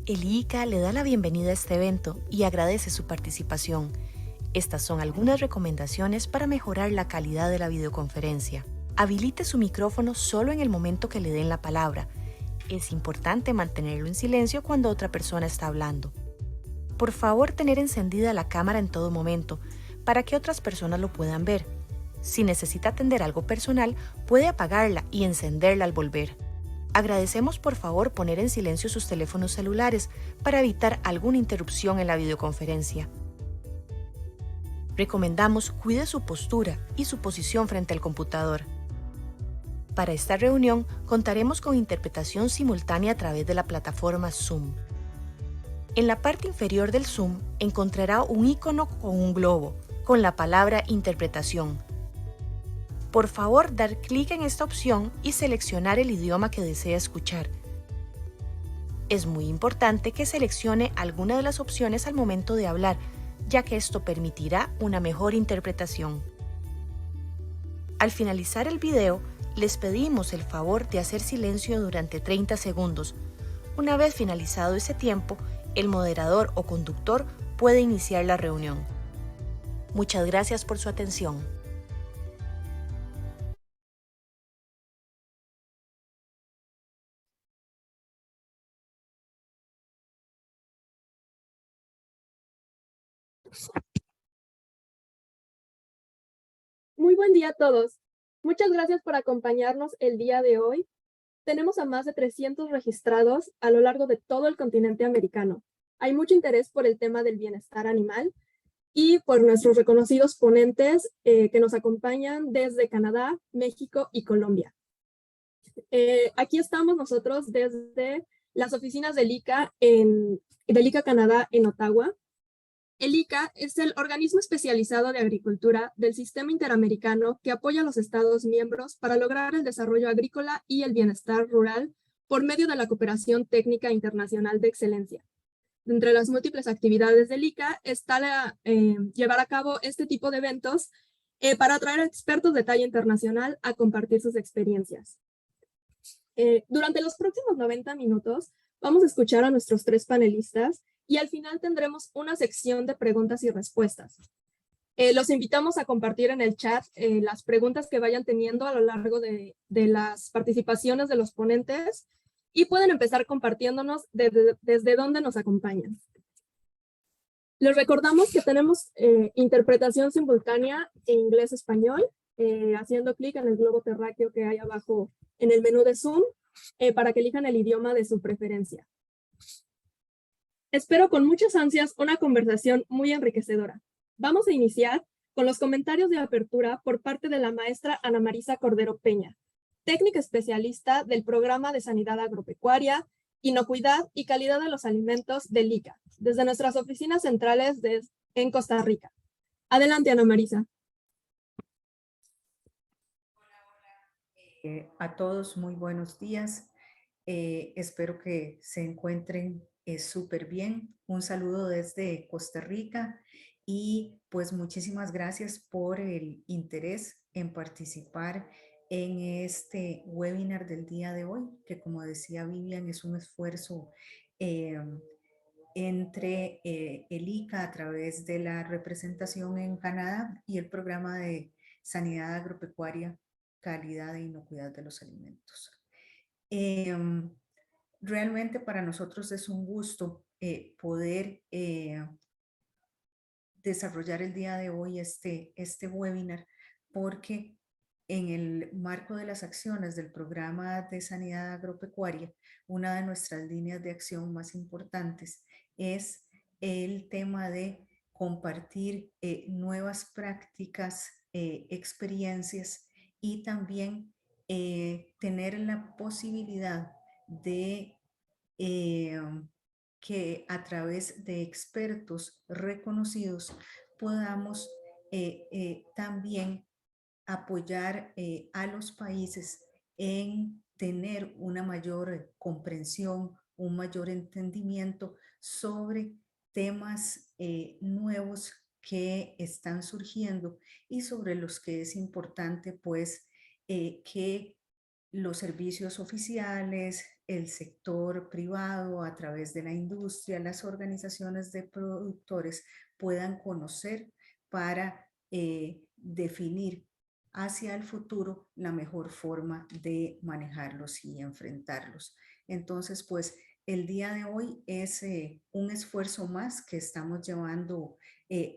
El IICA le da la bienvenida a este evento y agradece su participación. Estas son algunas recomendaciones para mejorar la calidad de la videoconferencia. Habilite su micrófono solo en el momento que le den la palabra. Es importante mantenerlo en silencio cuando otra persona está hablando. Por favor, tener encendida la cámara en todo momento para que otras personas lo puedan ver. Si necesita atender algo personal, puede apagarla y encenderla al volver. Agradecemos por favor poner en silencio sus teléfonos celulares para evitar alguna interrupción en la videoconferencia. Recomendamos cuide su postura y su posición frente al computador. Para esta reunión contaremos con interpretación simultánea a través de la plataforma Zoom. En la parte inferior del Zoom encontrará un icono con un globo, con la palabra Interpretación. Por favor, dar clic en esta opción y seleccionar el idioma que desea escuchar. Es muy importante que seleccione alguna de las opciones al momento de hablar, ya que esto permitirá una mejor interpretación. Al finalizar el video, les pedimos el favor de hacer silencio durante 30 segundos. Una vez finalizado ese tiempo, el moderador o conductor puede iniciar la reunión. Muchas gracias por su atención. Muy buen día a todos. Muchas gracias por acompañarnos el día de hoy. Tenemos a más de 300 registrados a lo largo de todo el continente americano. Hay mucho interés por el tema del bienestar animal y por nuestros reconocidos ponentes que nos acompañan desde Canadá, México y Colombia. Aquí estamos nosotros desde las oficinas del ICA Canadá en Ottawa. El ICA es el organismo especializado de agricultura del Sistema Interamericano que apoya a los Estados miembros para lograr el desarrollo agrícola y el bienestar rural por medio de la cooperación técnica internacional de excelencia. Entre las múltiples actividades del ICA está llevar a cabo este tipo de eventos para atraer a expertos de talla internacional a compartir sus experiencias. Durante los próximos 90 minutos vamos a escuchar a nuestros 3 panelistas y al final tendremos una sección de preguntas y respuestas. Los invitamos a compartir en el chat las preguntas que vayan teniendo a lo largo de las participaciones de los ponentes y pueden empezar compartiéndonos desde dónde nos acompañan. Les recordamos que tenemos interpretación simultánea en inglés-español, haciendo clic en el globo terráqueo que hay abajo en el menú de Zoom para que elijan el idioma de su preferencia. Espero con muchas ansias una conversación muy enriquecedora. Vamos a iniciar con los comentarios de apertura por parte de la maestra Ana Marisa Cordero Peña, técnica especialista del Programa de Sanidad Agropecuaria, Inocuidad y Calidad de los Alimentos del ICA, desde nuestras oficinas centrales en Costa Rica. Adelante, Ana Marisa. A todos muy buenos días. Espero que se encuentren súper bien. Un saludo desde Costa Rica y pues muchísimas gracias por el interés en participar en este webinar del día de hoy, que como decía Vivian, es un esfuerzo entre el ICA a través de la representación en Canadá y el programa de sanidad agropecuaria, calidad e inocuidad de los alimentos. Realmente para nosotros es un gusto poder desarrollar el día de hoy este webinar, porque en el marco de las acciones del programa de sanidad agropecuaria, una de nuestras líneas de acción más importantes es el tema de compartir nuevas prácticas, experiencias y también tener la posibilidad de que a través de expertos reconocidos podamos también apoyar a los países en tener una mayor comprensión, un mayor entendimiento sobre temas nuevos que están surgiendo y sobre los que es importante pues que los servicios oficiales, el sector privado, a través de la industria, las organizaciones de productores puedan conocer para definir hacia el futuro la mejor forma de manejarlos y enfrentarlos. Entonces, pues el día de hoy es un esfuerzo más que estamos llevando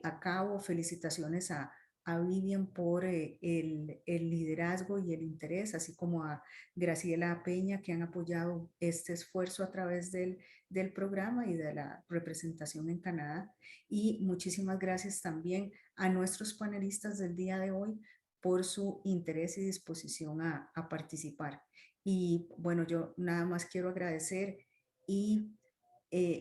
a cabo. Felicitaciones a Vivian por el liderazgo y el interés, así como a Graciela Peña, que han apoyado este esfuerzo a través del programa y de la representación en Canadá. Y muchísimas gracias también a nuestros panelistas del día de hoy por su interés y disposición a participar. Y bueno, yo nada más quiero agradecer y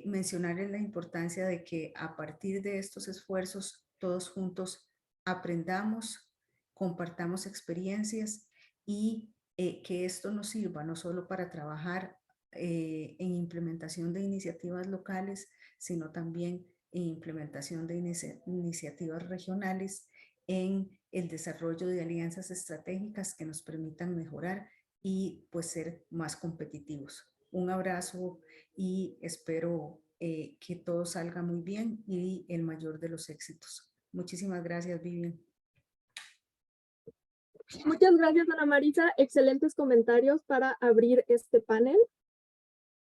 mencionarles la importancia de que a partir de estos esfuerzos todos juntos aprendamos, compartamos experiencias y que esto nos sirva no solo para trabajar en implementación de iniciativas locales, sino también en implementación de iniciativas regionales, en el desarrollo de alianzas estratégicas que nos permitan mejorar y pues ser más competitivos. Un abrazo y espero que todo salga muy bien y el mayor de los éxitos. Muchísimas gracias, Vivian. Muchas gracias, Ana Marisa. Excelentes comentarios para abrir este panel.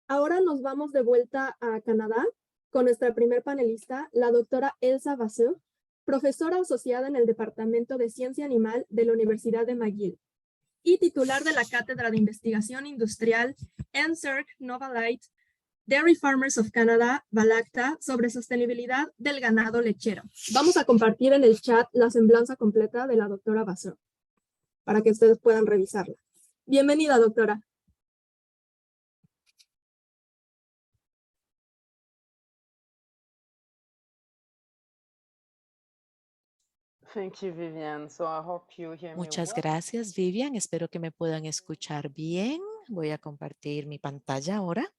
Ahora nos vamos de vuelta a Canadá con nuestra primer panelista, la doctora Elsa Vasseur, profesora asociada en el Departamento de Ciencia Animal de la Universidad de McGill y titular de la Cátedra de Investigación Industrial NSERC Nova Light Dairy Farmers of Canada, Valacta, sobre sostenibilidad del ganado lechero. Vamos a compartir en el chat la semblanza completa de la doctora Vasseur para que ustedes puedan revisarla. Bienvenida, doctora. Muchas gracias, Vivian. Espero que me puedan escuchar bien. Voy a compartir mi pantalla ahora.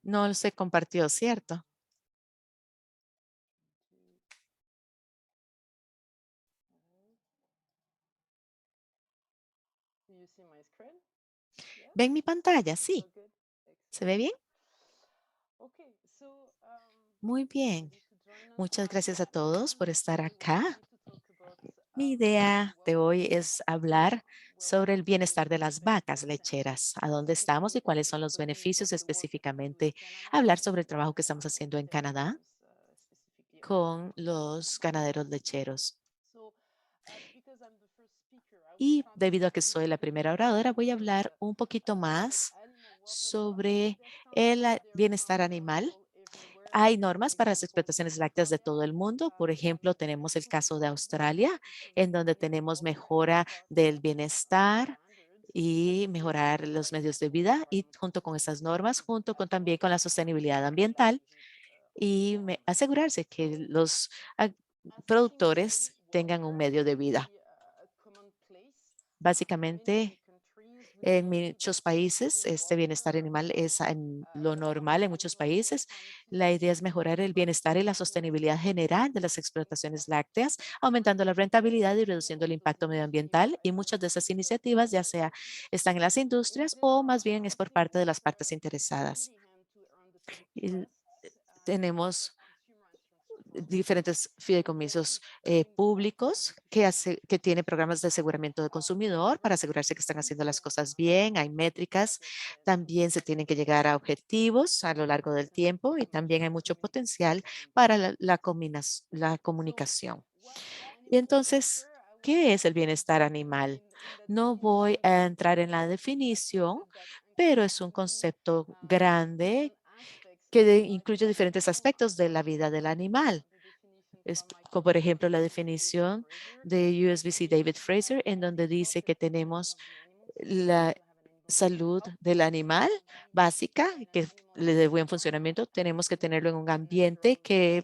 No se compartió, ¿cierto? ¿Ven mi pantalla? Sí. ¿Se ve bien? Muy bien. Muchas gracias a todos por estar acá. Mi idea de hoy es hablar sobre el bienestar de las vacas lecheras, a dónde estamos y cuáles son los beneficios, específicamente hablar sobre el trabajo que estamos haciendo en Canadá con los ganaderos lecheros. Y debido a que soy la primera oradora, voy a hablar un poquito más sobre el bienestar animal. Hay normas para las explotaciones lácteas de todo el mundo. Por ejemplo, tenemos el caso de Australia, en donde tenemos mejora del bienestar y mejorar los medios de vida, y junto con esas normas, junto con también con la sostenibilidad ambiental, y asegurarse que los productores tengan un medio de vida. Básicamente, en muchos países, este bienestar animal es lo normal en muchos países. La idea es mejorar el bienestar y la sostenibilidad general de las explotaciones lácteas, aumentando la rentabilidad y reduciendo el impacto medioambiental. Y muchas de esas iniciativas ya sea están en las industrias o más bien es por parte de las partes interesadas. Y tenemos diferentes fideicomisos públicos que tienen programas de aseguramiento de consumidor para asegurarse que están haciendo las cosas bien. Hay métricas, también se tienen que llegar a objetivos a lo largo del tiempo y también hay mucho potencial para la comunicación. Y entonces, ¿qué es el bienestar animal? No voy a entrar en la definición, pero es un concepto grande que incluye diferentes aspectos de la vida del animal. Es como por ejemplo la definición de USBC David Fraser, en donde dice que tenemos la salud del animal básica, que le dé buen funcionamiento. Tenemos que tenerlo en un ambiente que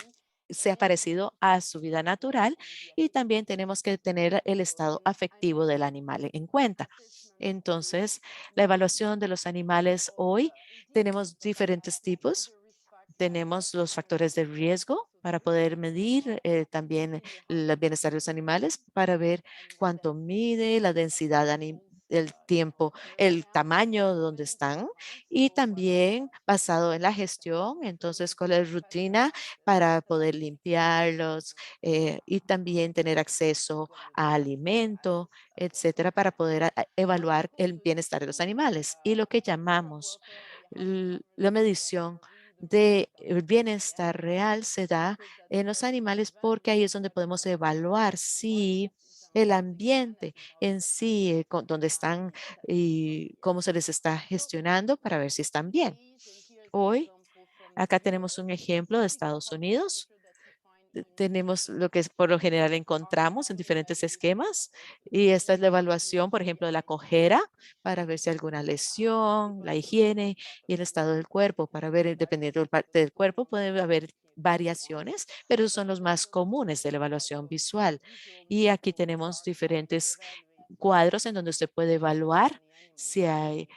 sea parecido a su vida natural, y también tenemos que tener el estado afectivo del animal en cuenta. Entonces, la evaluación de los animales hoy tenemos diferentes tipos. Tenemos los factores de riesgo para poder medir también el bienestar de los animales, para ver cuánto mide la densidad el tiempo, el tamaño donde están y también basado en la gestión, entonces cuál es la rutina para poder limpiarlos y también tener acceso a alimento, etcétera, para poder evaluar el bienestar de los animales. Y lo que llamamos la medición de bienestar real se da en los animales porque ahí es donde podemos evaluar si el ambiente en sí, donde están y cómo se les está gestionando para ver si están bien. Hoy, acá tenemos un ejemplo de Estados Unidos. Tenemos lo que por lo general encontramos en diferentes esquemas y esta es la evaluación, por ejemplo, de la cojera para ver si hay alguna lesión, la higiene y el estado del cuerpo para ver, dependiendo del parte del cuerpo, puede haber variaciones, pero esos son los más comunes de la evaluación visual. Y aquí tenemos diferentes cuadros en donde usted puede evaluar si hay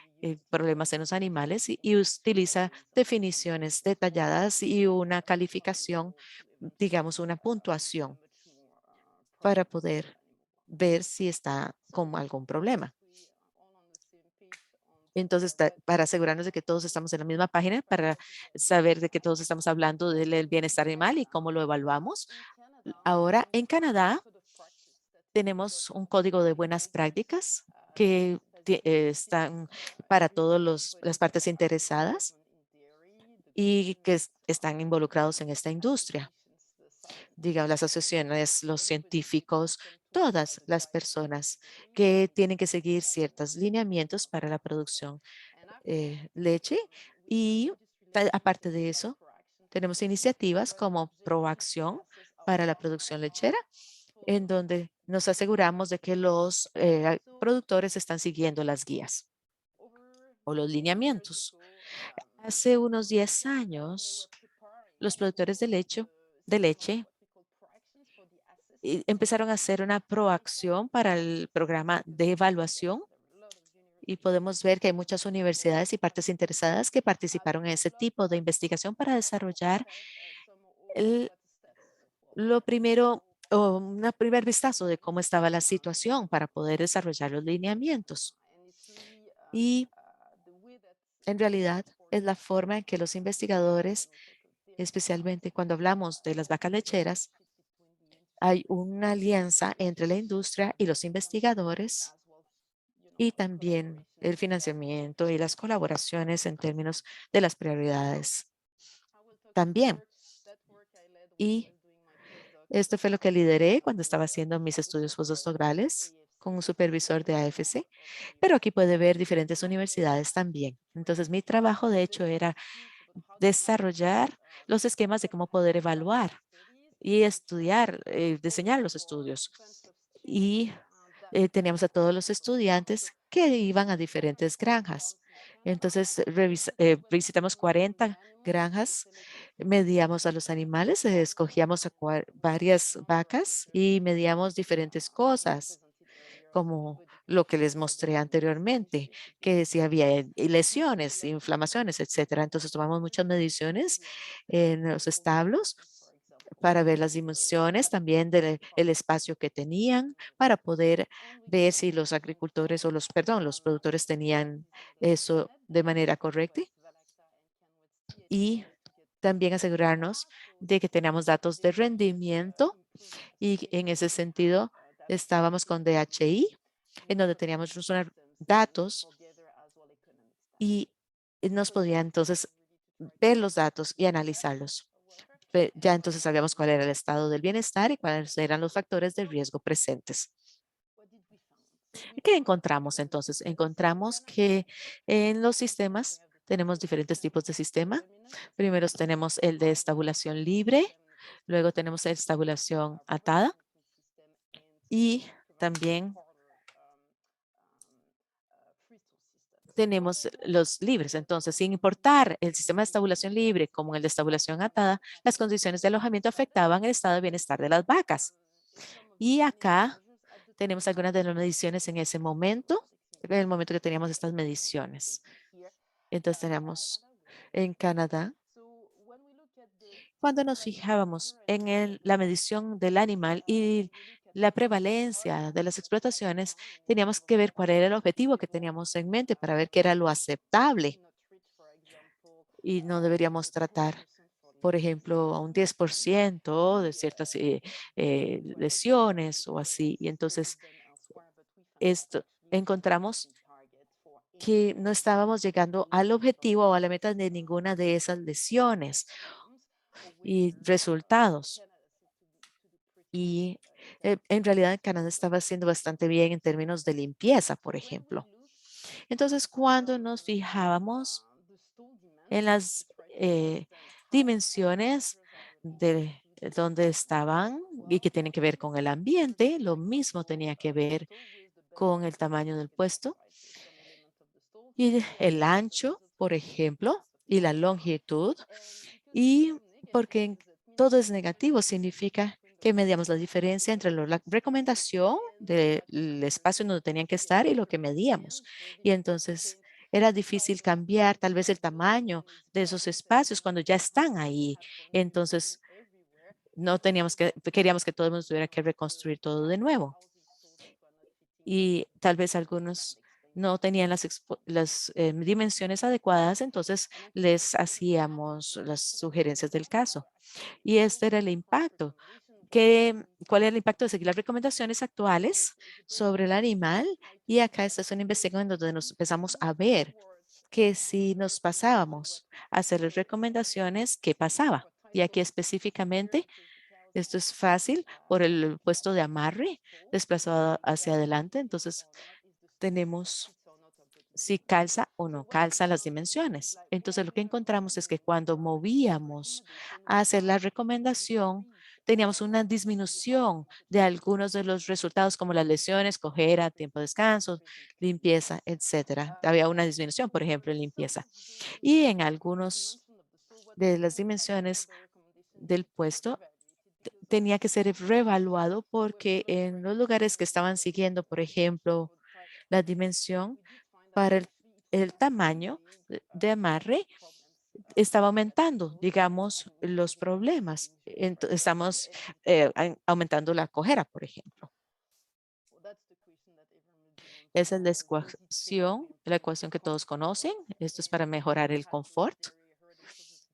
problemas en los animales y utiliza definiciones detalladas y una calificación, digamos, una puntuación para poder ver si está con algún problema. Entonces, para asegurarnos de que todos estamos en la misma página, para saber de que todos estamos hablando del bienestar animal y cómo lo evaluamos. Ahora, en Canadá, tenemos un código de buenas prácticas que están para todas las partes interesadas y que están involucrados en esta industria. Digamos, las asociaciones, los científicos, todas las personas que tienen que seguir ciertos lineamientos para la producción leche. Y aparte de eso, tenemos iniciativas como Proacción para la producción lechera, en donde nos aseguramos de que los productores están siguiendo las guías o los lineamientos. Hace unos 10 años, los productores de leche empezaron a hacer una proacción para el programa de evaluación y podemos ver que hay muchas universidades y partes interesadas que participaron en ese tipo de investigación para desarrollar el, lo primero o un primer vistazo de cómo estaba la situación para poder desarrollar los lineamientos. Y en realidad es la forma en que los investigadores, especialmente cuando hablamos de las vacas lecheras, hay una alianza entre la industria y los investigadores y también el financiamiento y las colaboraciones en términos de las prioridades también. Y esto fue lo que lideré cuando estaba haciendo mis estudios postdoctorales con un supervisor de AFC, pero aquí puede ver diferentes universidades también. Entonces, mi trabajo, de hecho, era desarrollar los esquemas de cómo poder evaluar y estudiar, diseñar los estudios. Y teníamos a todos los estudiantes que iban a diferentes granjas. Entonces, visitamos 40 granjas, medíamos a los animales, escogíamos a varias vacas y medíamos diferentes cosas, como lo que les mostré anteriormente, que si había lesiones, inflamaciones, etcétera. Entonces, tomamos muchas mediciones en los establos para ver las dimensiones también del el espacio que tenían, para poder ver si los agricultores o los productores tenían eso de manera correcta y también asegurarnos de que teníamos datos de rendimiento y en ese sentido estábamos con DHI, en donde teníamos datos y nos podía entonces ver los datos y analizarlos. Ya entonces sabíamos cuál era el estado del bienestar y cuáles eran los factores de riesgo presentes. ¿Qué encontramos entonces? Encontramos que en los sistemas tenemos diferentes tipos de sistema. Primero tenemos el de estabulación libre, luego tenemos el estabulación atada y también tenemos los libres. Entonces, sin importar el sistema de estabulación libre como el de estabulación atada, las condiciones de alojamiento afectaban el estado de bienestar de las vacas. Y acá tenemos algunas de las mediciones en ese momento, en el momento que teníamos estas mediciones. Entonces tenemos en Canadá Cuando nos fijábamos en la medición del animal y la prevalencia de las explotaciones, teníamos que ver cuál era el objetivo que teníamos en mente para ver qué era lo aceptable y no deberíamos tratar, por ejemplo, a un 10% de ciertas lesiones o así. Y entonces esto encontramos que no estábamos llegando al objetivo o a la meta de ninguna de esas lesiones y resultados. Y en realidad Canadá estaba haciendo bastante bien en términos de limpieza, por ejemplo. Entonces, cuando nos fijábamos en las dimensiones de donde estaban y que tienen que ver con el ambiente, lo mismo tenía que ver con el tamaño del puesto y el ancho, por ejemplo, y la longitud. Y porque todo es negativo, significa que medíamos la diferencia entre la recomendación del espacio donde tenían que estar y lo que medíamos. Y entonces era difícil cambiar tal vez el tamaño de esos espacios cuando ya están ahí. Entonces no teníamos que, queríamos que todo el mundo tuviera que reconstruir todo de nuevo. Y tal vez algunos no tenían las dimensiones adecuadas, entonces les hacíamos las sugerencias del caso. Y este era el impacto. ¿Cuál era el impacto de seguir las recomendaciones actuales sobre el animal? Y acá esta es una investigación donde nos empezamos a ver que si nos pasábamos a hacer las recomendaciones, ¿qué pasaba? Y aquí específicamente, esto es fácil por el puesto de amarre desplazado hacia adelante. Entonces tenemos si calza o no calza las dimensiones. Entonces lo que encontramos es que cuando movíamos a hacer la recomendación, teníamos una disminución de algunos de los resultados como las lesiones, cojera, tiempo de descanso, limpieza, etcétera. Había una disminución, por ejemplo, en limpieza. Y en algunos de las dimensiones del puesto tenía que ser reevaluado porque en los lugares que estaban siguiendo, por ejemplo, la dimensión para el tamaño de amarre estaba aumentando, digamos, los problemas. Estamos aumentando la cojera, por ejemplo. Esa es la ecuación que todos conocen. Esto es para mejorar el confort.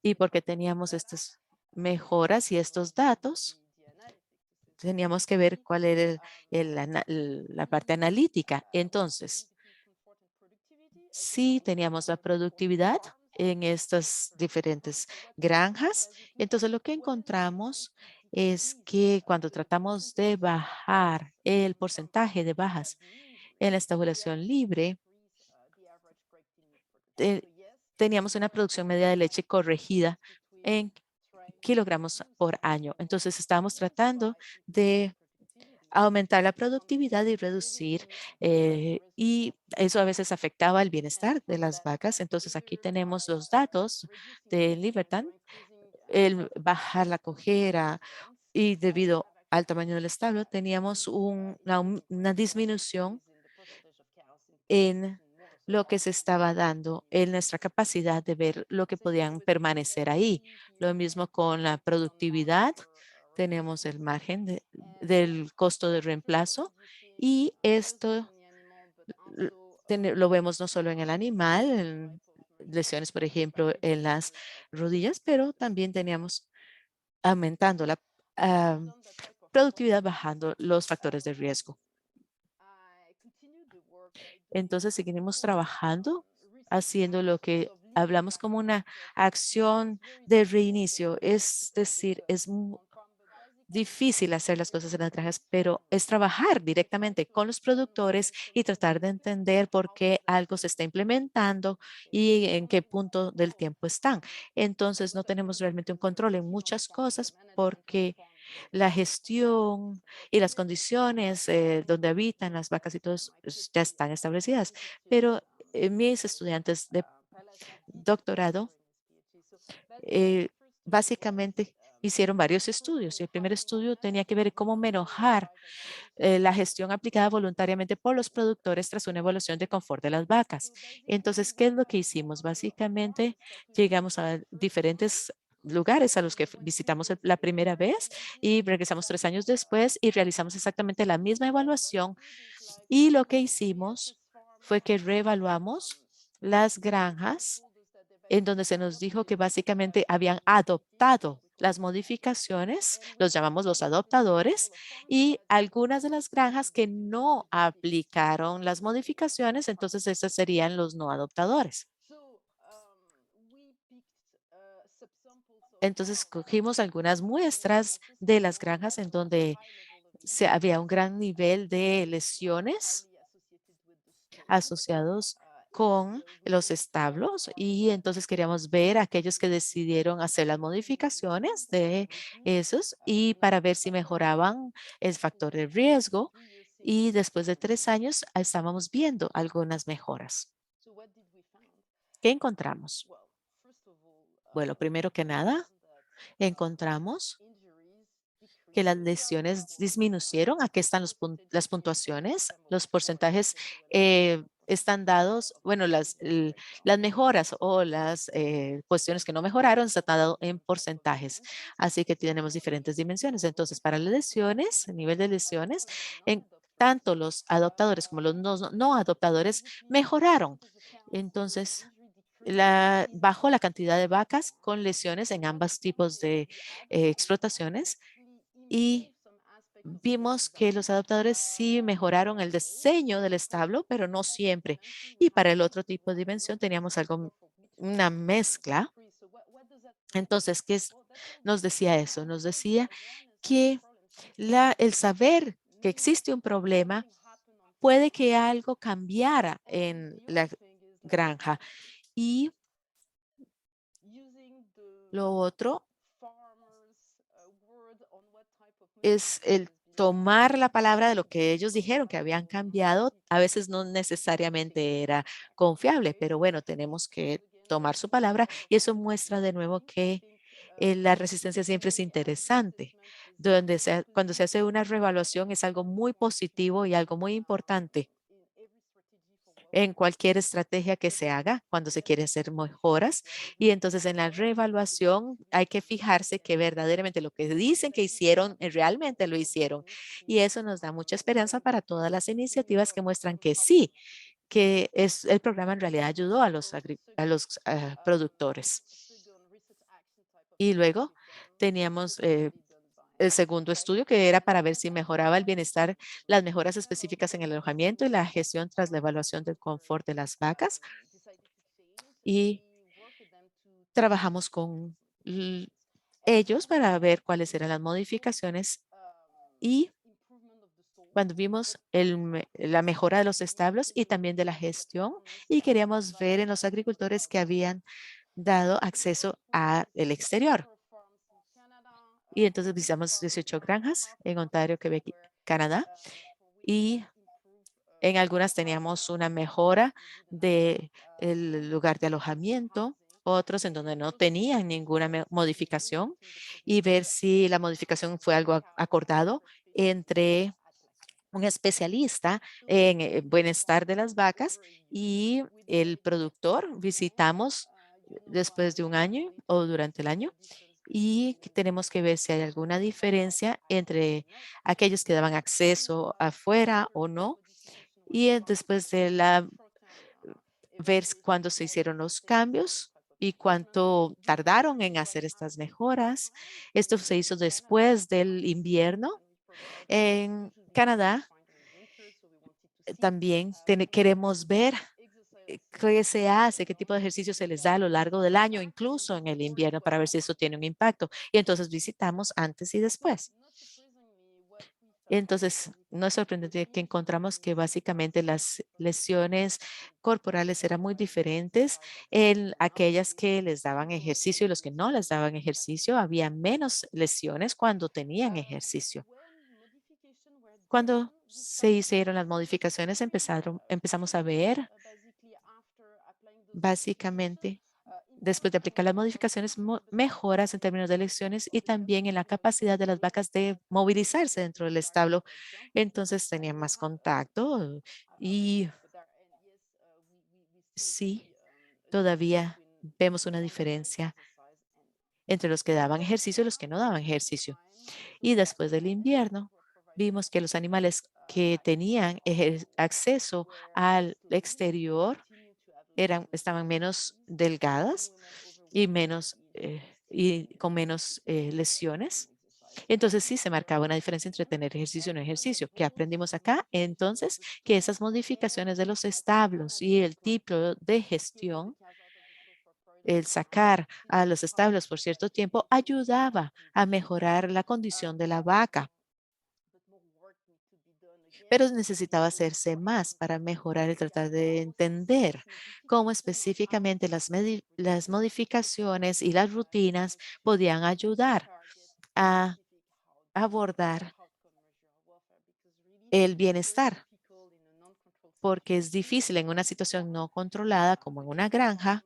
Y porque teníamos estas mejoras y estos datos, teníamos que ver cuál era la parte analítica. Entonces, sí teníamos la productividad en estas diferentes granjas. Entonces, lo que encontramos es que cuando tratamos de bajar el porcentaje de bajas en la estabulación libre, teníamos una producción media de leche corregida en kilogramos por año. Entonces, estábamos tratando de aumentar la productividad y reducir, y eso a veces afectaba el bienestar de las vacas. Entonces, aquí tenemos los datos de Libertad, el bajar la cojera y debido al tamaño del establo, teníamos una disminución en lo que se estaba dando, en nuestra capacidad de ver lo que podían permanecer ahí. Lo mismo con la productividad. Tenemos el margen del costo de reemplazo y esto lo vemos no solo en el animal, en lesiones, por ejemplo, en las rodillas, pero también teníamos aumentando la ah, productividad, bajando los factores de riesgo. Entonces seguiremos trabajando, haciendo lo que hablamos como una acción de reinicio. Es decir, es difícil hacer las cosas en las granjas, pero es trabajar directamente con los productores y tratar de entender por qué algo se está implementando y en qué punto del tiempo están. Entonces no tenemos realmente un control en muchas cosas porque la gestión y las condiciones donde habitan las vacas y todo eso, pues, ya están establecidas. Pero mis estudiantes de doctorado eh, básicamente hicieron varios estudios y el primer estudio tenía que ver cómo mejorar la gestión aplicada voluntariamente por los productores tras una evaluación de confort de las vacas. Entonces, ¿qué es lo que hicimos? Básicamente llegamos a diferentes lugares a los que visitamos la primera vez y regresamos 3 años después y realizamos exactamente la misma evaluación. Y lo que hicimos fue que reevaluamos las granjas en donde se nos dijo que básicamente habían adoptado las modificaciones, los llamamos los adoptadores, y algunas de las granjas que no aplicaron las modificaciones, entonces esos serían los no adoptadores. Entonces cogimos algunas muestras de las granjas en donde había un gran nivel de lesiones asociados con los establos y entonces queríamos ver a aquellos que decidieron hacer las modificaciones de esos y para ver si mejoraban el factor de riesgo y después de 3 años estábamos viendo algunas mejoras. ¿Qué encontramos? Bueno, primero que nada, encontramos que las lesiones disminuyeron. Aquí están las puntuaciones, los porcentajes están dados, bueno, las mejoras o las cuestiones que no mejoraron están dados en porcentajes. Así que tenemos diferentes dimensiones. Entonces, para las lesiones, el nivel de lesiones, en tanto los adoptadores como los no adoptadores mejoraron. Entonces, bajó la cantidad de vacas con lesiones en ambos tipos de explotaciones y vimos que los adaptadores sí mejoraron el diseño del establo, pero no siempre. Y para el otro tipo de dimensión teníamos algo, una mezcla. Entonces, nos decía eso? Nos decía que el saber que existe un problema puede que algo cambiara en la granja. Y lo otro es el tomar la palabra de lo que ellos dijeron que habían cambiado. A veces no necesariamente era confiable, pero bueno, tenemos que tomar su palabra y eso muestra de nuevo que la resistencia siempre es interesante. Cuando se hace una reevaluación es algo muy positivo y algo muy importante en cualquier estrategia que se haga cuando se quiere hacer mejoras. Y entonces en la reevaluación hay que fijarse que verdaderamente lo que dicen que hicieron, realmente lo hicieron. Y eso nos da mucha esperanza para todas las iniciativas que muestran que sí, el programa en realidad ayudó a los productores. Y luego teníamos el segundo estudio que era para ver si mejoraba el bienestar, las mejoras específicas en el alojamiento y la gestión tras la evaluación del confort de las vacas. Y trabajamos con ellos para ver cuáles eran las modificaciones y cuando vimos la mejora de los establos y también de la gestión y queríamos ver en los agricultores que habían dado acceso al exterior. Y entonces visitamos 18 granjas en Ontario, Quebec, Canadá y en algunas teníamos una mejora del lugar de alojamiento, otros en donde no tenían ninguna modificación y ver si la modificación fue algo acordado entre un especialista en bienestar de las vacas y el productor. Visitamos después de un año o durante el año y que tenemos que ver si hay alguna diferencia entre aquellos que daban acceso afuera o no y después de ver cuándo se hicieron los cambios y cuánto tardaron en hacer estas mejoras. Esto se hizo después del invierno. En Canadá también queremos ver qué se hace, qué tipo de ejercicio se les da a lo largo del año, incluso en el invierno, para ver si eso tiene un impacto. Y entonces visitamos antes y después. Entonces, no es sorprendente que encontramos que básicamente las lesiones corporales eran muy diferentes en aquellas que les daban ejercicio y los que no les daban ejercicio. Había menos lesiones cuando tenían ejercicio. Cuando se hicieron las modificaciones, empezamos a ver básicamente después de aplicar las modificaciones, mejoras en términos de lesiones y también en la capacidad de las vacas de movilizarse dentro del establo. Entonces tenían más contacto y sí, todavía vemos una diferencia entre los que daban ejercicio y los que no daban ejercicio. Y después del invierno, vimos que los animales que tenían acceso al exterior estaban menos delgadas y con menos lesiones. Entonces sí se marcaba una diferencia entre tener ejercicio y no ejercicio. ¿Qué aprendimos acá? Entonces, que esas modificaciones de los establos y el tipo de gestión, el sacar a los establos por cierto tiempo, ayudaba a mejorar la condición de la vaca. Pero necesitaba hacerse más para mejorar y tratar de entender cómo específicamente las modificaciones y las rutinas podían ayudar a abordar el bienestar, porque es difícil en una situación no controlada como en una granja.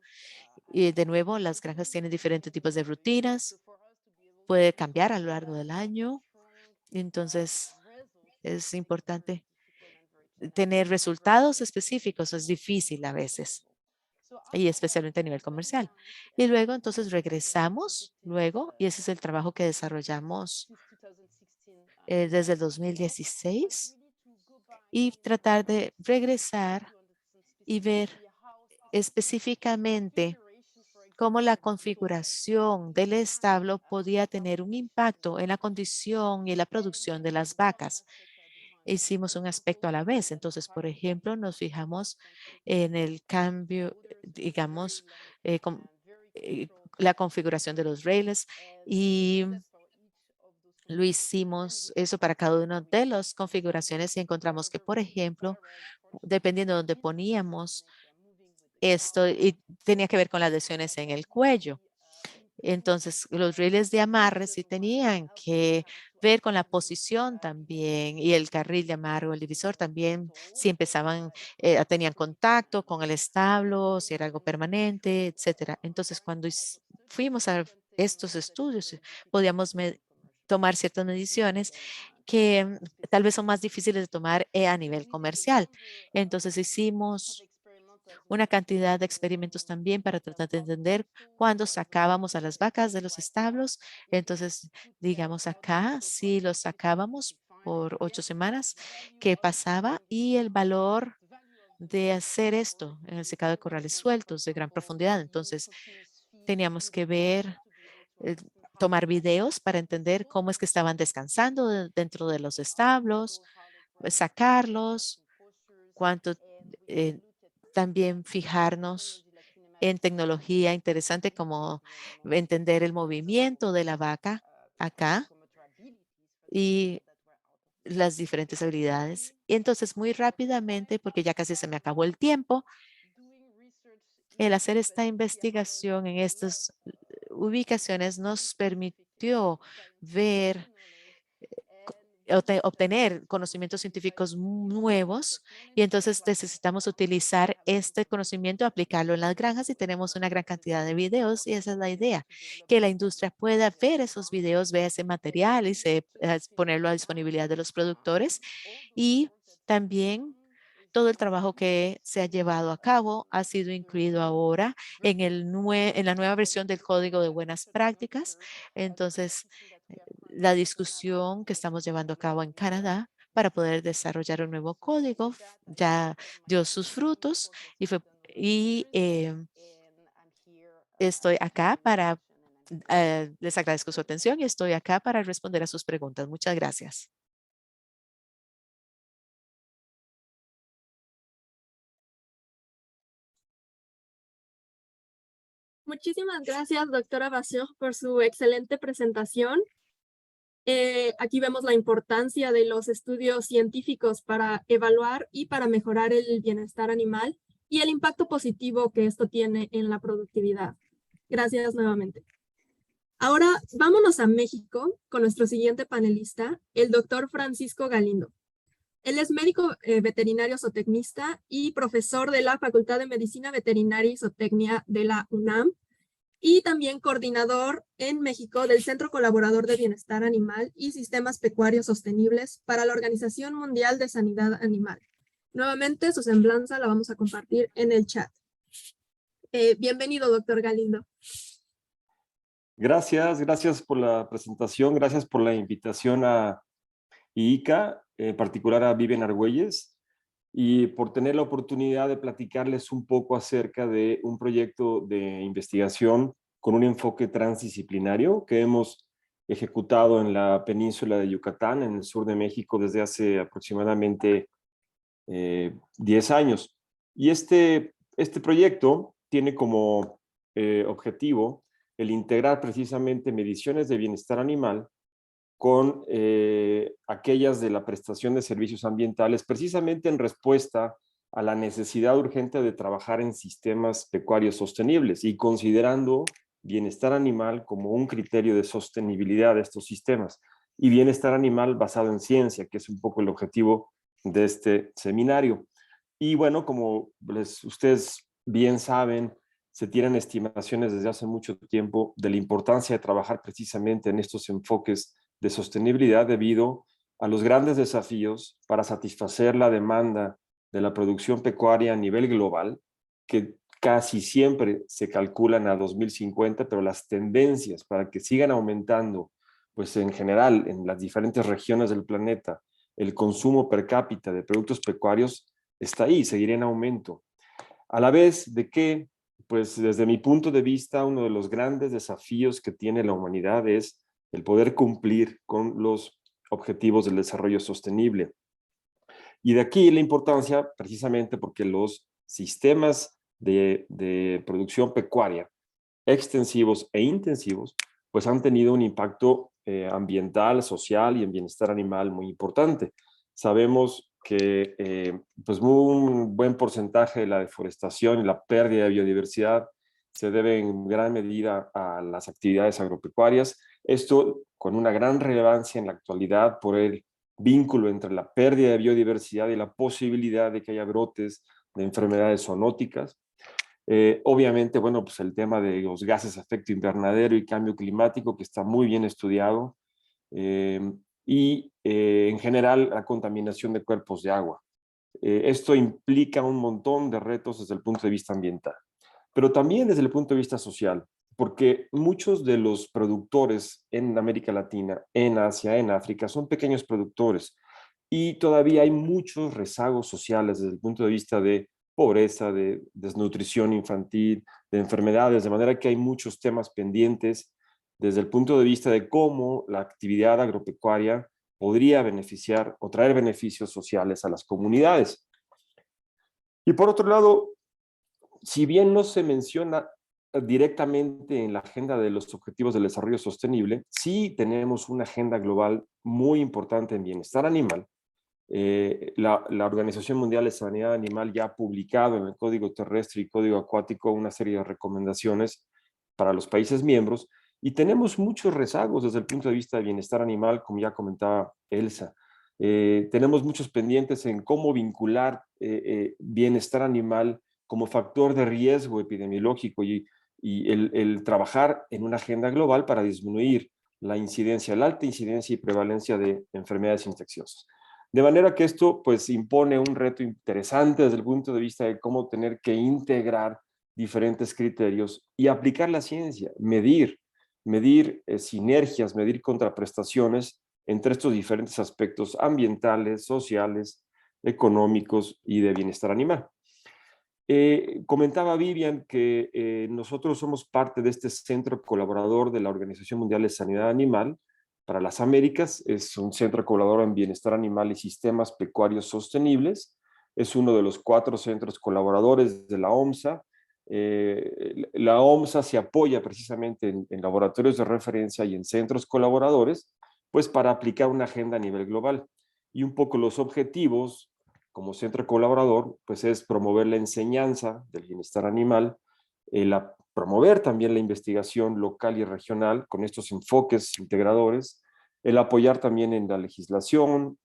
Y de nuevo, las granjas tienen diferentes tipos de rutinas, puede cambiar a lo largo del año. Entonces, es importante tener resultados específicos, es difícil a veces, y especialmente a nivel comercial. Y luego, entonces, regresamos luego, y ese es el trabajo que desarrollamos desde el 2016, y tratar de regresar y ver específicamente cómo la configuración del establo podía tener un impacto en la condición y la producción de las vacas. Hicimos un aspecto a la vez. Entonces, por ejemplo, nos fijamos en el cambio, digamos, eh, la configuración de los rails, y lo hicimos eso para cada una de las configuraciones y encontramos que, por ejemplo, dependiendo de donde poníamos esto, y tenía que ver con las lesiones en el cuello. Entonces, los rieles de amarre sí tenían que ver con la posición también, y el carril de amarre o el divisor también, si empezaban, tenían contacto con el establo, si era algo permanente, etcétera. Entonces, cuando fuimos a estos estudios, podíamos tomar ciertas mediciones que tal vez son más difíciles de tomar a nivel comercial. Entonces, hicimos una cantidad de experimentos también para tratar de entender cuándo sacábamos a las vacas de los establos. Entonces, digamos acá, si los sacábamos por 8 semanas, ¿qué pasaba? Y el valor de hacer esto en el secado de corrales sueltos de gran profundidad. Entonces, teníamos que ver, eh, tomar videos para entender cómo es que estaban descansando dentro de los establos, sacarlos, cuánto, eh, también fijarnos en tecnología interesante como entender el movimiento de la vaca acá y las diferentes habilidades. Y entonces, muy rápidamente, porque ya casi se me acabó el tiempo, el hacer esta investigación en estas ubicaciones nos permitió ver, obtener conocimientos científicos nuevos, y entonces necesitamos utilizar este conocimiento, aplicarlo en las granjas, y tenemos una gran cantidad de videos, y esa es la idea, que la industria pueda ver esos videos, vea ese material y ponerlo a disponibilidad de los productores. Y también todo el trabajo que se ha llevado a cabo ha sido incluido ahora en la nueva versión del Código de Buenas Prácticas. Entonces, la discusión que estamos llevando a cabo en Canadá para poder desarrollar un nuevo código ya dio sus frutos, y estoy acá les agradezco su atención y estoy acá para responder a sus preguntas. Muchas gracias. Muchísimas gracias, doctora Bassion, por su excelente presentación. Aquí vemos la importancia de los estudios científicos para evaluar y para mejorar el bienestar animal y el impacto positivo que esto tiene en la productividad. Gracias nuevamente. Ahora vámonos a México con nuestro siguiente panelista, el doctor Francisco Galindo. Él es médico veterinario zootecnista y profesor de la Facultad de Medicina Veterinaria y Zootecnia de la UNAM, y también coordinador en México del Centro Colaborador de Bienestar Animal y Sistemas Pecuarios Sostenibles para la Organización Mundial de Sanidad Animal. Nuevamente, su semblanza la vamos a compartir en el chat. Bienvenido, doctor Galindo. Gracias por la presentación, gracias por la invitación a IICA, en particular a Vivian Argüelles, y por tener la oportunidad de platicarles un poco acerca de un proyecto de investigación con un enfoque transdisciplinario que hemos ejecutado en la península de Yucatán, en el sur de México, desde hace aproximadamente 10 años. Y este proyecto tiene como objetivo el integrar precisamente mediciones de bienestar animal con aquellas de la prestación de servicios ambientales, precisamente en respuesta a la necesidad urgente de trabajar en sistemas pecuarios sostenibles y considerando bienestar animal como un criterio de sostenibilidad de estos sistemas y bienestar animal basado en ciencia, que es un poco el objetivo de este seminario. Y bueno, como ustedes bien saben, se tienen estimaciones desde hace mucho tiempo de la importancia de trabajar precisamente en estos enfoques de sostenibilidad debido a los grandes desafíos para satisfacer la demanda de la producción pecuaria a nivel global, que casi siempre se calculan a 2050, pero las tendencias para que sigan aumentando, pues en general en las diferentes regiones del planeta, el consumo per cápita de productos pecuarios está ahí, seguirá en aumento. A la vez de que, pues desde mi punto de vista, uno de los grandes desafíos que tiene la humanidad es el poder cumplir con los objetivos del desarrollo sostenible. Y de aquí la importancia, precisamente porque los sistemas de producción pecuaria extensivos e intensivos, pues han tenido un impacto ambiental, social y en bienestar animal muy importante. Sabemos que pues un buen porcentaje de la deforestación y la pérdida de biodiversidad se debe en gran medida a las actividades agropecuarias. Esto con una gran relevancia en la actualidad por el vínculo entre la pérdida de biodiversidad y la posibilidad de que haya brotes de enfermedades zoonóticas. Obviamente, bueno, pues el tema de los gases de efecto invernadero y cambio climático, que está muy bien estudiado, en general la contaminación de cuerpos de agua. Esto implica un montón de retos desde el punto de vista ambiental, pero también desde el punto de vista social, porque muchos de los productores en América Latina, en Asia, en África, son pequeños productores y todavía hay muchos rezagos sociales desde el punto de vista de pobreza, de desnutrición infantil, de enfermedades, de manera que hay muchos temas pendientes desde el punto de vista de cómo la actividad agropecuaria podría beneficiar o traer beneficios sociales a las comunidades. Y por otro lado, si bien no se menciona directamente en la agenda de los Objetivos del Desarrollo Sostenible, sí tenemos una agenda global muy importante en bienestar animal. La Organización Mundial de Sanidad Animal ya ha publicado en el Código Terrestre y Código Acuático una serie de recomendaciones para los países miembros y tenemos muchos rezagos desde el punto de vista de bienestar animal, como ya comentaba Elsa. Tenemos muchos pendientes en cómo vincular bienestar animal como factor de riesgo epidemiológico y el trabajar en una agenda global para disminuir la incidencia, la alta incidencia y prevalencia de enfermedades infecciosas. De manera que esto pues impone un reto interesante desde el punto de vista de cómo tener que integrar diferentes criterios y aplicar la ciencia, medir sinergias, medir contraprestaciones entre estos diferentes aspectos ambientales, sociales, económicos y de bienestar animal. Comentaba Vivian que nosotros somos parte de este centro colaborador de la Organización Mundial de Sanidad Animal para las Américas. Es un centro colaborador en bienestar animal y sistemas pecuarios sostenibles. Es uno de los 4 centros colaboradores de la OMSA. La OMSA se apoya precisamente en laboratorios de referencia y en centros colaboradores, pues para aplicar una agenda a nivel global. Y un poco los objetivos como centro colaborador, pues es promover la enseñanza del bienestar animal, promover también la investigación local y regional con estos enfoques integradores, el apoyar también en la legislación,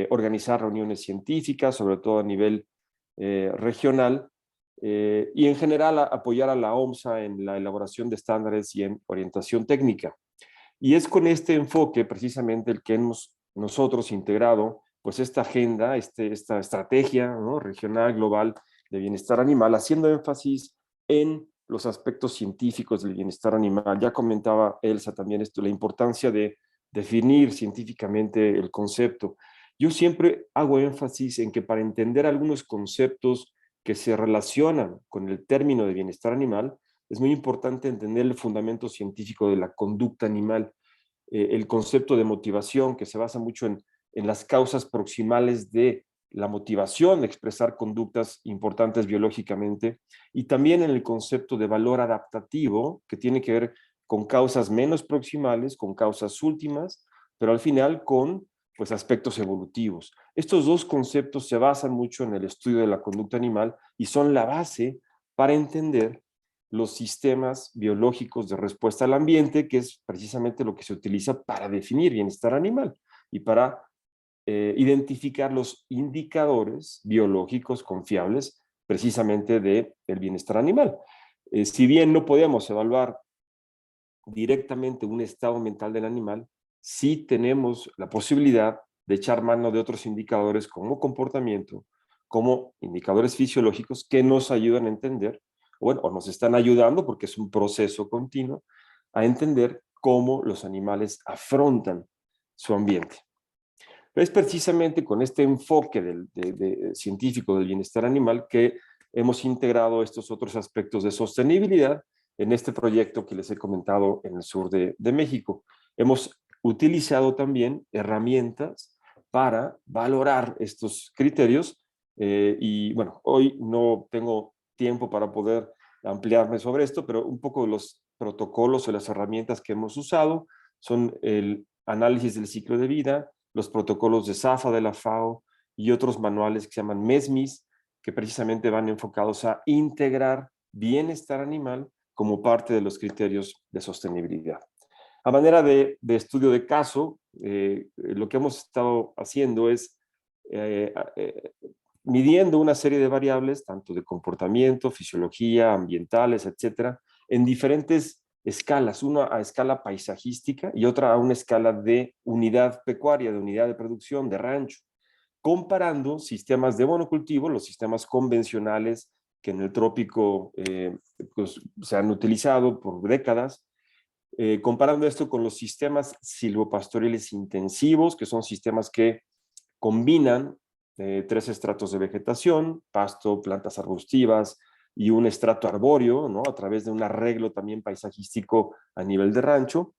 organizar reuniones científicas, sobre todo a nivel regional, y en general apoyar a la OMSA en la elaboración de estándares y en orientación técnica. Y es con este enfoque precisamente el que hemos nosotros integrado pues esta agenda, esta estrategia, ¿no?, regional, global de bienestar animal, haciendo énfasis en los aspectos científicos del bienestar animal. Ya comentaba Elsa también esto, la importancia de definir científicamente el concepto. Yo siempre hago énfasis en que para entender algunos conceptos que se relacionan con el término de bienestar animal, es muy importante entender el fundamento científico de la conducta animal, el concepto de motivación, que se basa mucho en las causas proximales de la motivación de expresar conductas importantes biológicamente, y también en el concepto de valor adaptativo, que tiene que ver con causas menos proximales, con causas últimas, pero al final con pues, aspectos evolutivos. Estos dos conceptos se basan mucho en el estudio de la conducta animal y son la base para entender los sistemas biológicos de respuesta al ambiente, que es precisamente lo que se utiliza para definir bienestar animal y para identificar los indicadores biológicos confiables precisamente del bienestar animal. Si bien no podemos evaluar directamente un estado mental del animal, sí tenemos la posibilidad de echar mano de otros indicadores como comportamiento, como indicadores fisiológicos que nos ayudan a entender, o nos están ayudando porque es un proceso continuo, a entender cómo los animales afrontan su ambiente. Es precisamente con este enfoque científico del bienestar animal que hemos integrado estos otros aspectos de sostenibilidad en este proyecto que les he comentado en el sur de México. Hemos utilizado también herramientas para valorar estos criterios y bueno, hoy no tengo tiempo para poder ampliarme sobre esto, pero un poco de los protocolos o las herramientas que hemos usado son el análisis del ciclo de vida, los protocolos de SAFA de la FAO y otros manuales que se llaman MESMIS, que precisamente van enfocados a integrar bienestar animal como parte de los criterios de sostenibilidad. A manera de estudio de caso, lo que hemos estado haciendo es midiendo una serie de variables, tanto de comportamiento, fisiología, ambientales, etcétera, en diferentes escalas, una a escala paisajística y otra a una escala de unidad pecuaria, de unidad de producción, de rancho, comparando sistemas de monocultivo, los sistemas convencionales que en el trópico pues, se han utilizado por décadas, comparando esto con los sistemas silvopastoriles intensivos, que son sistemas que combinan 3 estratos de vegetación, pasto, plantas arbustivas y un estrato arbóreo, ¿no? A través de un arreglo también paisajístico a nivel de rancho,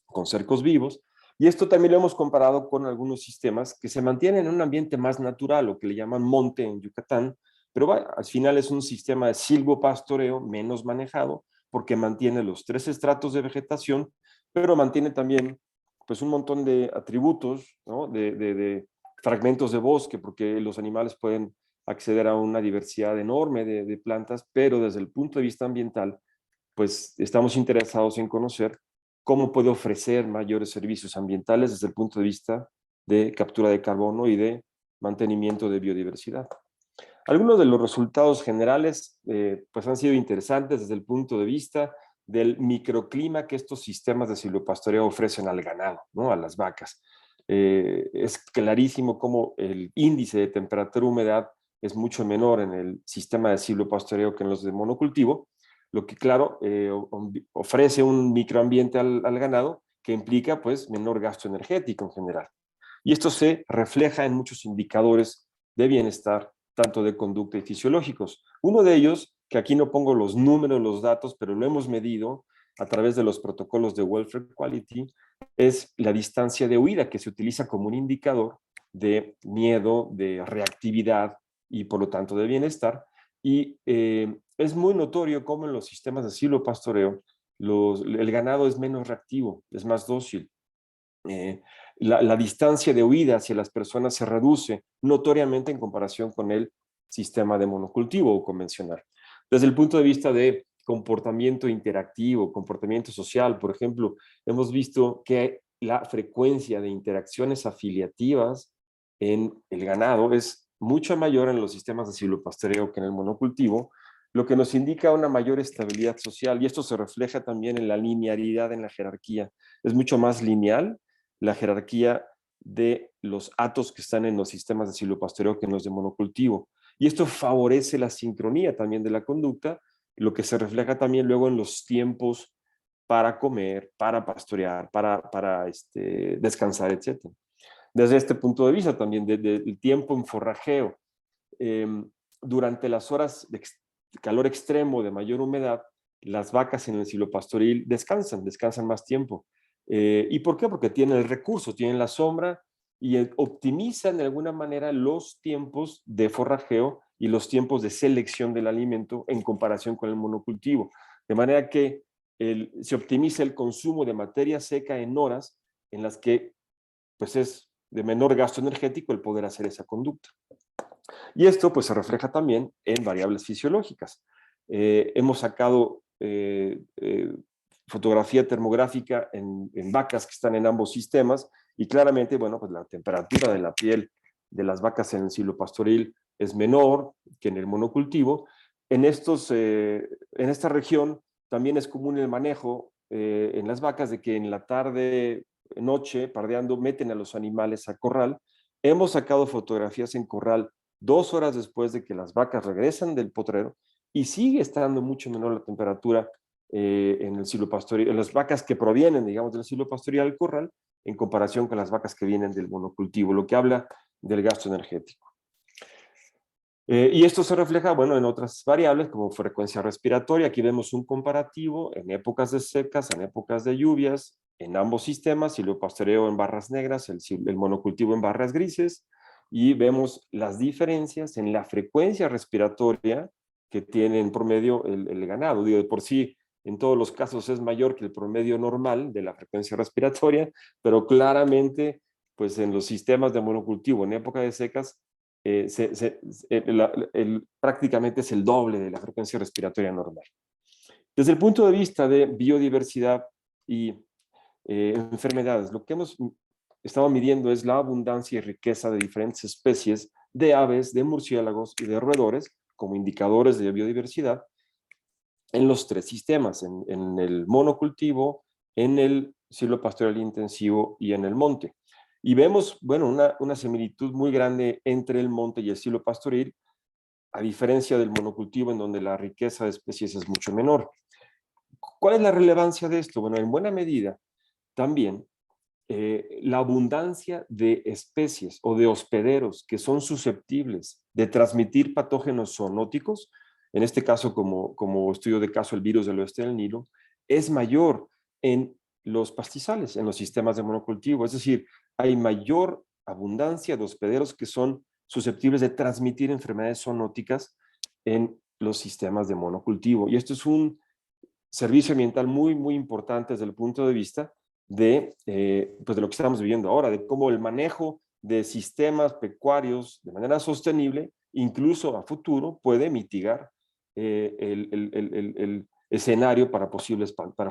con cercos vivos. Y esto también lo hemos comparado con algunos sistemas que se mantienen en un ambiente más natural, o que le llaman monte en Yucatán, pero bueno, al final es un sistema de silvopastoreo menos manejado, porque mantiene los 3 estratos de vegetación, pero mantiene también pues, un montón de atributos, ¿no? de fragmentos de bosque, porque los animales pueden acceder a una diversidad enorme de plantas, pero desde el punto de vista ambiental, pues estamos interesados en conocer cómo puede ofrecer mayores servicios ambientales desde el punto de vista de captura de carbono y de mantenimiento de biodiversidad. Algunos de los resultados generales pues han sido interesantes desde el punto de vista del microclima que estos sistemas de silvopastoreo ofrecen al ganado, ¿no? A las vacas. Es clarísimo cómo el índice de temperatura-humedad es mucho menor en el sistema de silvopastoreo que en los de monocultivo, lo que claro ofrece un microambiente al ganado que implica pues menor gasto energético en general. Y esto se refleja en muchos indicadores de bienestar, tanto de conducta y fisiológicos. Uno de ellos, que aquí no pongo los números, los datos, pero lo hemos medido a través de los protocolos de Welfare Quality, es la distancia de huida, que se utiliza como un indicador de miedo, de reactividad y por lo tanto de bienestar. Y es muy notorio cómo en los sistemas de silvopastoreo el ganado es menos reactivo, es más dócil. La distancia de huida hacia las personas se reduce notoriamente en comparación con el sistema de monocultivo o convencional. Desde el punto de vista de comportamiento interactivo, comportamiento social, por ejemplo, hemos visto que la frecuencia de interacciones afiliativas en el ganado es mucho mayor en los sistemas de silvopastoreo que en el monocultivo, lo que nos indica una mayor estabilidad social, y esto se refleja también en la linealidad en la jerarquía. Es mucho más lineal la jerarquía de los hatos que están en los sistemas de silvopastoreo que en los de monocultivo. Y esto favorece la sincronía también de la conducta lo que se refleja también luego en los tiempos para comer, para pastorear, para descansar, etc. Desde este punto de vista también, del tiempo en forrajeo, durante las horas de calor extremo, de mayor humedad, las vacas en el silvopastoril descansan más tiempo. ¿Y por qué? Porque tienen el recurso, tienen la sombra y optimizan de alguna manera los tiempos de forrajeo y los tiempos de selección del alimento en comparación con el monocultivo. De manera que se optimiza el consumo de materia seca en horas en las que pues es de menor gasto energético el poder hacer esa conducta. Y esto pues se refleja también en variables fisiológicas. Hemos sacado fotografía termográfica en vacas que están en ambos sistemas y claramente, bueno, pues la temperatura de la piel de las vacas en el silvopastoril es menor que en el monocultivo. En esta región también es común el manejo en las vacas de que en la tarde, noche, pardeando, meten a los animales a corral. Hemos sacado fotografías en corral 2 horas después de que las vacas regresan del potrero y sigue estando mucho menor la temperatura en el silvopastoril, en las vacas que provienen, digamos, del silvopastoril al corral, en comparación con las vacas que vienen del monocultivo, lo que habla del gasto energético. Y esto se refleja, bueno, en otras variables como frecuencia respiratoria. Aquí vemos un comparativo en épocas de secas, en épocas de lluvias, en ambos sistemas, silvopastoreo en barras negras, el monocultivo en barras grises, y vemos las diferencias en la frecuencia respiratoria que tiene en promedio el ganado. Digo, de por sí, en todos los casos es mayor que el promedio normal de la frecuencia respiratoria, pero claramente, pues en los sistemas de monocultivo en época de secas, prácticamente es el doble de la frecuencia respiratoria normal. Desde el punto de vista de biodiversidad y enfermedades, lo que hemos estado midiendo es la abundancia y riqueza de diferentes especies de aves, de murciélagos y de roedores como indicadores de biodiversidad en los 3 sistemas, en el monocultivo, en el silvopastoril intensivo y en el monte. Y vemos, bueno, una similitud muy grande entre el monte y el silvopastoril, a diferencia del monocultivo en donde la riqueza de especies es mucho menor. ¿Cuál es la relevancia de esto? Bueno, en buena medida, también la abundancia de especies o de hospederos que son susceptibles de transmitir patógenos zoonóticos, en este caso como estudio de caso el virus del oeste del Nilo, es mayor en los pastizales, en los sistemas de monocultivo. Es decir, hay mayor abundancia de hospederos que son susceptibles de transmitir enfermedades zoonóticas en los sistemas de monocultivo. Y esto es un servicio ambiental muy, muy importante desde el punto de vista pues de lo que estamos viviendo ahora, de cómo el manejo de sistemas pecuarios de manera sostenible, incluso a futuro, puede mitigar el escenario para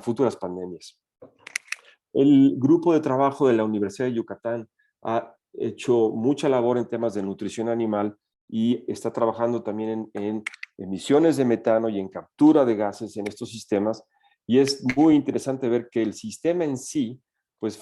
futuras pandemias. El grupo de trabajo de la Universidad de Yucatán ha hecho mucha labor en temas de nutrición animal y está trabajando también en emisiones de metano y en captura de gases en estos sistemas. Y es muy interesante ver que el sistema en sí pues,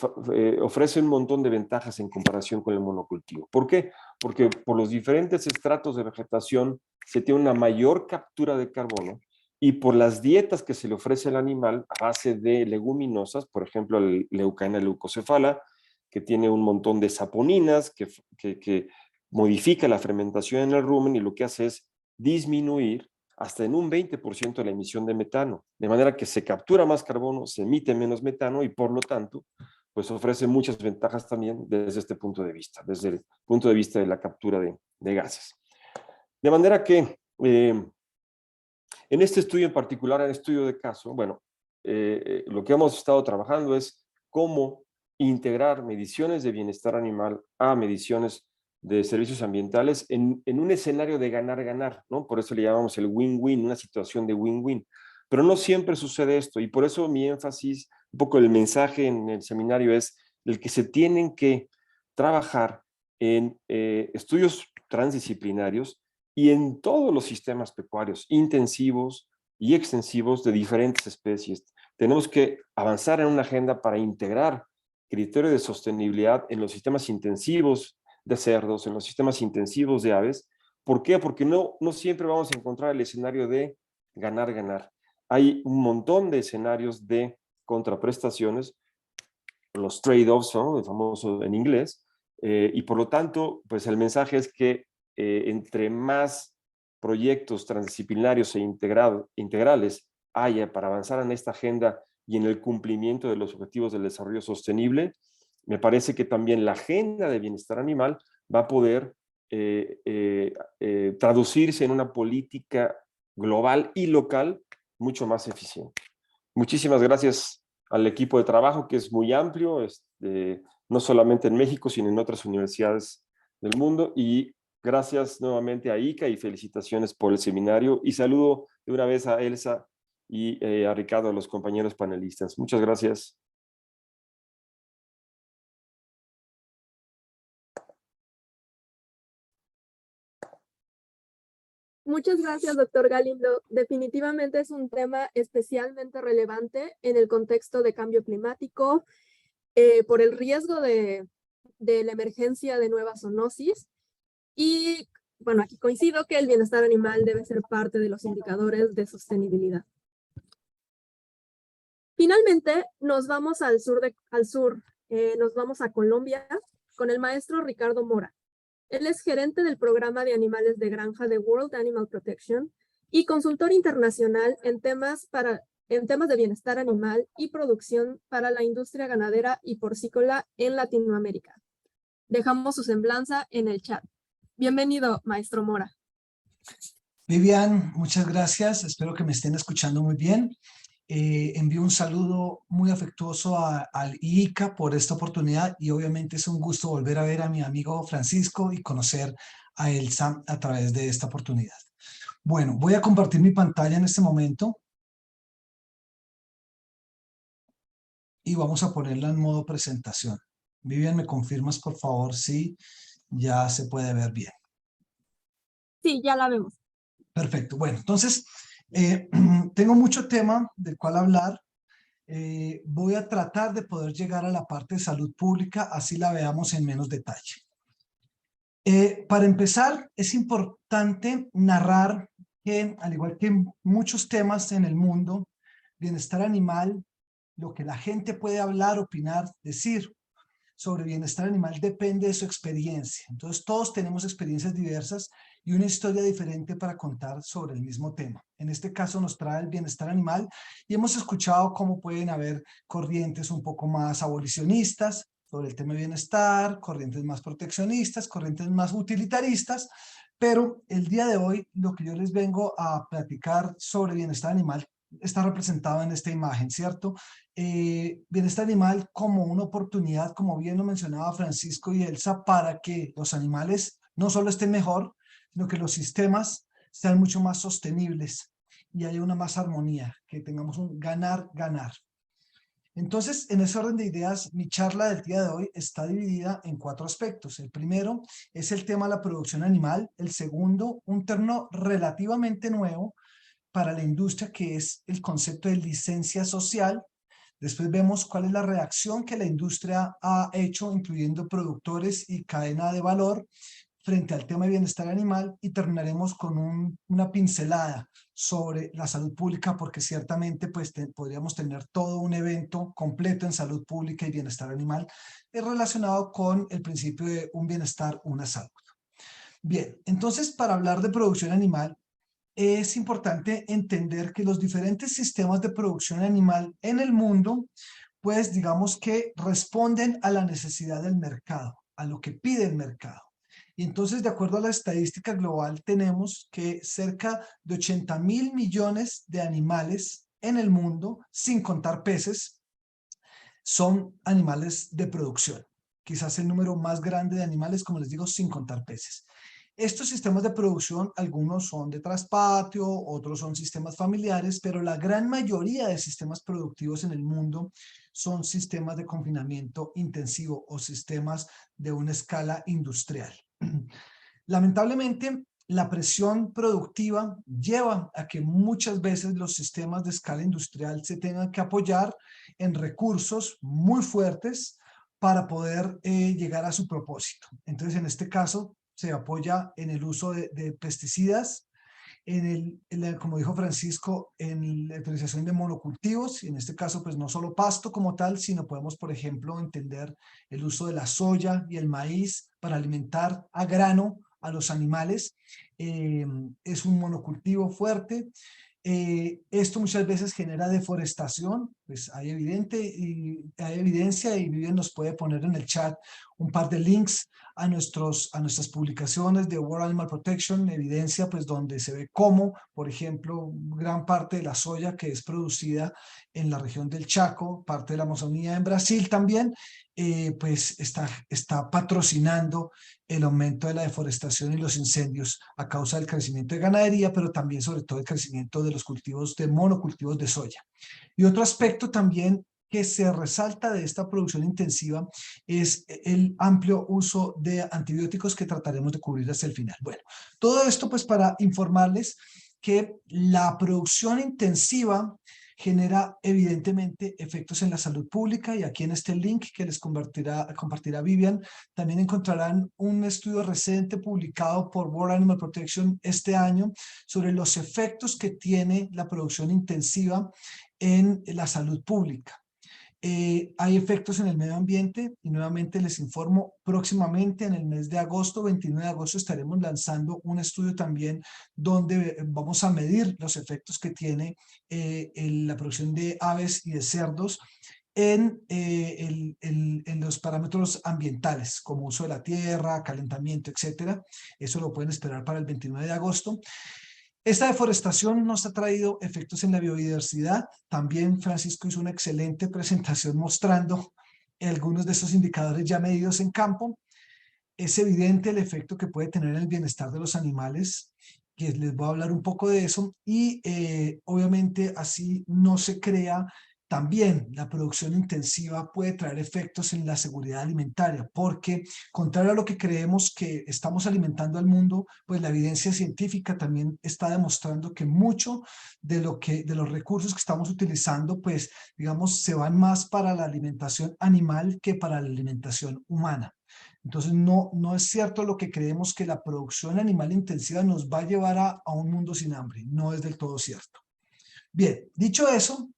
ofrece un montón de ventajas en comparación con el monocultivo. ¿Por qué? Porque por los diferentes estratos de vegetación se tiene una mayor captura de carbono y por las dietas que se le ofrece al animal a base de leguminosas, por ejemplo, el Leucaena leucocefala, que tiene un montón de saponinas, que modifica la fermentación en el rumen y lo que hace es disminuir hasta en un 20% la emisión de metano, de manera que se captura más carbono, se emite menos metano y por lo tanto, pues ofrece muchas ventajas también desde este punto de vista, desde el punto de vista de la captura de gases. De manera que en este estudio en particular, en el estudio de caso, bueno, lo que hemos estado trabajando es cómo integrar mediciones de bienestar animal a mediciones de servicios ambientales en un escenario de ganar-ganar, ¿no? Por eso le llamamos el win-win, una situación de win-win. Pero no siempre sucede esto y por eso mi énfasis, un poco el mensaje en el seminario es el que se tienen que trabajar en estudios transdisciplinarios y en todos los sistemas pecuarios, intensivos y extensivos de diferentes especies. Tenemos que avanzar en una agenda para integrar criterios de sostenibilidad en los sistemas intensivos de cerdos, en los sistemas intensivos de aves. ¿Por qué? Porque no siempre vamos a encontrar el escenario de ganar, ganar. Hay un montón de escenarios de contraprestaciones, los trade-offs, ¿no? El famoso en inglés, y por lo tanto, pues el mensaje es que entre más proyectos transdisciplinarios e integrales haya para avanzar en esta agenda y en el cumplimiento de los objetivos del desarrollo sostenible, me parece que también la agenda de bienestar animal va a poder traducirse en una política global y local mucho más eficiente. Muchísimas gracias al equipo de trabajo, que es muy amplio, no solamente en México, sino en otras universidades del mundo. Y gracias nuevamente a ICA y felicitaciones por el seminario. Y saludo de una vez a Elsa y a Ricardo, a los compañeros panelistas. Muchas gracias. Muchas gracias, doctor Galindo. Definitivamente es un tema especialmente relevante en el contexto de cambio climático, por el riesgo de la emergencia de nuevas zoonosis. Y bueno, aquí coincido que el bienestar animal debe ser parte de los indicadores de sostenibilidad. Finalmente, nos vamos al sur, nos vamos a Colombia con el maestro Ricardo Mora. Él es gerente del programa de animales de granja de World Animal Protection y consultor internacional en temas de bienestar animal y producción para la industria ganadera y porcícola en Latinoamérica. Dejamos su semblanza en el chat. Bienvenido, maestro Mora. Vivian, muchas gracias. Espero que me estén escuchando muy bien. Envío un saludo muy afectuoso al IICA por esta oportunidad y obviamente es un gusto volver a ver a mi amigo Francisco y conocer a Elsa a través de esta oportunidad. Bueno, voy a compartir mi pantalla en este momento y vamos a ponerla en modo presentación. Vivian, ¿me confirmas por favor si ya se puede ver bien? Sí, ya la vemos. Perfecto. Bueno, entonces tengo mucho tema del cual hablar. Voy a tratar de poder llegar a la parte de salud pública, así la veamos en menos detalle. Para empezar, es importante narrar que, al igual que en muchos temas en el mundo, bienestar animal, lo que la gente puede hablar, opinar, decir sobre bienestar animal depende de su experiencia. Entonces todos tenemos experiencias diversas y una historia diferente para contar sobre el mismo tema. En este caso nos trae el bienestar animal y hemos escuchado cómo pueden haber corrientes un poco más abolicionistas sobre el tema de bienestar, corrientes más proteccionistas, corrientes más utilitaristas, pero el día de hoy lo que yo les vengo a platicar sobre bienestar animal está representado en esta imagen, ¿cierto? Bienestar animal como una oportunidad, como bien lo mencionaba Francisco y Elsa, para que los animales no solo estén mejor, sino que los sistemas sean mucho más sostenibles y haya una más armonía, que tengamos un ganar-ganar. Entonces, en ese orden de ideas, mi charla del día de hoy está dividida en 4 aspectos. El primero es el tema de la producción animal. El segundo, un término relativamente nuevo para la industria, que es el concepto de licencia social. Después vemos cuál es la reacción que la industria ha hecho, incluyendo productores y cadena de valor, frente al tema de bienestar animal, y terminaremos con una pincelada sobre la salud pública, porque ciertamente pues podríamos tener todo un evento completo en salud pública y bienestar animal relacionado con el principio de un bienestar, una salud. Bien, entonces para hablar de producción animal, es importante entender que los diferentes sistemas de producción animal en el mundo, pues digamos que responden a la necesidad del mercado, a lo que pide el mercado. Y entonces, de acuerdo a la estadística global, tenemos que cerca de 80.000 millones de animales en el mundo, sin contar peces, son animales de producción. Quizás el número más grande de animales, como les digo, sin contar peces. Estos sistemas de producción, algunos son de traspatio, otros son sistemas familiares, pero la gran mayoría de sistemas productivos en el mundo son sistemas de confinamiento intensivo o sistemas de una escala industrial. Lamentablemente, la presión productiva lleva a que muchas veces los sistemas de escala industrial se tengan que apoyar en recursos muy fuertes para poder llegar a su propósito. Entonces, en este caso, se apoya en el uso de pesticidas como dijo Francisco, en la utilización de monocultivos, y en este caso pues no solo pasto como tal, sino podemos por ejemplo entender el uso de la soya y el maíz para alimentar a grano a los animales. Es un monocultivo fuerte. Esto muchas veces genera deforestación, pues hay evidencia, y Vivian nos puede poner en el chat un par de links a nuestras publicaciones de World Animal Protection, evidencia pues donde se ve cómo, por ejemplo, gran parte de la soya que es producida en la región del Chaco, parte de la Amazonía en Brasil también, pues está patrocinando el aumento de la deforestación y los incendios a causa del crecimiento de ganadería, pero también sobre todo el crecimiento de los cultivos de monocultivos de soya. Y otro aspecto también que se resalta de esta producción intensiva es el amplio uso de antibióticos que trataremos de cubrir hasta el final. Bueno, todo esto pues para informarles que la producción intensiva genera evidentemente efectos en la salud pública, y aquí en este link que les compartirá Vivian, también encontrarán un estudio reciente publicado por World Animal Protection este año sobre los efectos que tiene la producción intensiva en la salud pública. Hay efectos en el medio ambiente, y nuevamente les informo, próximamente en el mes de agosto, 29 de agosto, estaremos lanzando un estudio también donde vamos a medir los efectos que tiene la producción de aves y de cerdos en los parámetros ambientales, como uso de la tierra, calentamiento, etcétera. Eso lo pueden esperar para el 29 de agosto. Esta deforestación nos ha traído efectos en la biodiversidad. También Francisco hizo una excelente presentación mostrando algunos de esos indicadores ya medidos en campo. Es evidente el efecto que puede tener en el bienestar de los animales, que les voy a hablar un poco de eso, y obviamente así no se crea. También la producción intensiva puede traer efectos en la seguridad alimentaria, porque contrario a lo que creemos que estamos alimentando al mundo, pues la evidencia científica también está demostrando que mucho de los recursos que estamos utilizando, pues digamos, se van más para la alimentación animal que para la alimentación humana. Entonces no es cierto lo que creemos, que la producción animal intensiva nos va a llevar a un mundo sin hambre. No es del todo cierto. Bien, dicho eso,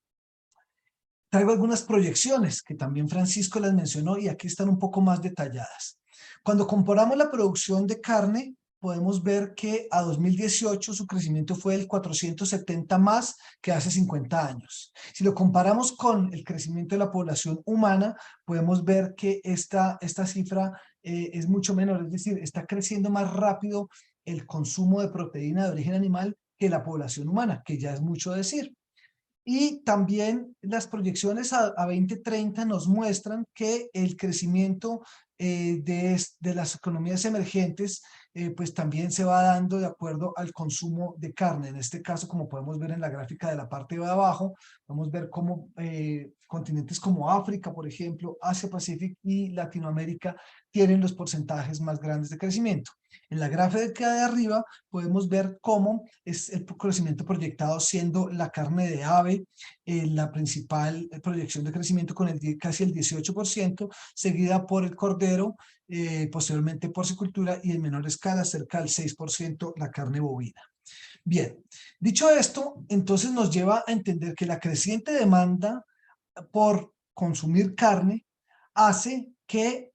traigo algunas proyecciones que también Francisco las mencionó, y aquí están un poco más detalladas. Cuando comparamos la producción de carne, podemos ver que a 2018 su crecimiento fue del 470 más que hace 50 años. Si lo comparamos con el crecimiento de la población humana, podemos ver que esta cifra es mucho menor, es decir, está creciendo más rápido el consumo de proteína de origen animal que la población humana, que ya es mucho decir. Y también las proyecciones a 2030 nos muestran que el crecimiento de las economías emergentes pues también se va dando de acuerdo al consumo de carne. En este caso, como podemos ver en la gráfica de la parte de abajo, vamos a ver cómo continentes como África, por ejemplo, Asia Pacífico y Latinoamérica tienen los porcentajes más grandes de crecimiento. En la gráfica de arriba podemos ver cómo es el crecimiento proyectado, siendo la carne de ave la principal proyección de crecimiento con casi el 18%, seguida por el cordero, posteriormente porcicultura, y en menor escala, cerca del 6%, la carne bovina. Bien, dicho esto, entonces nos lleva a entender que la creciente demanda por consumir carne hace que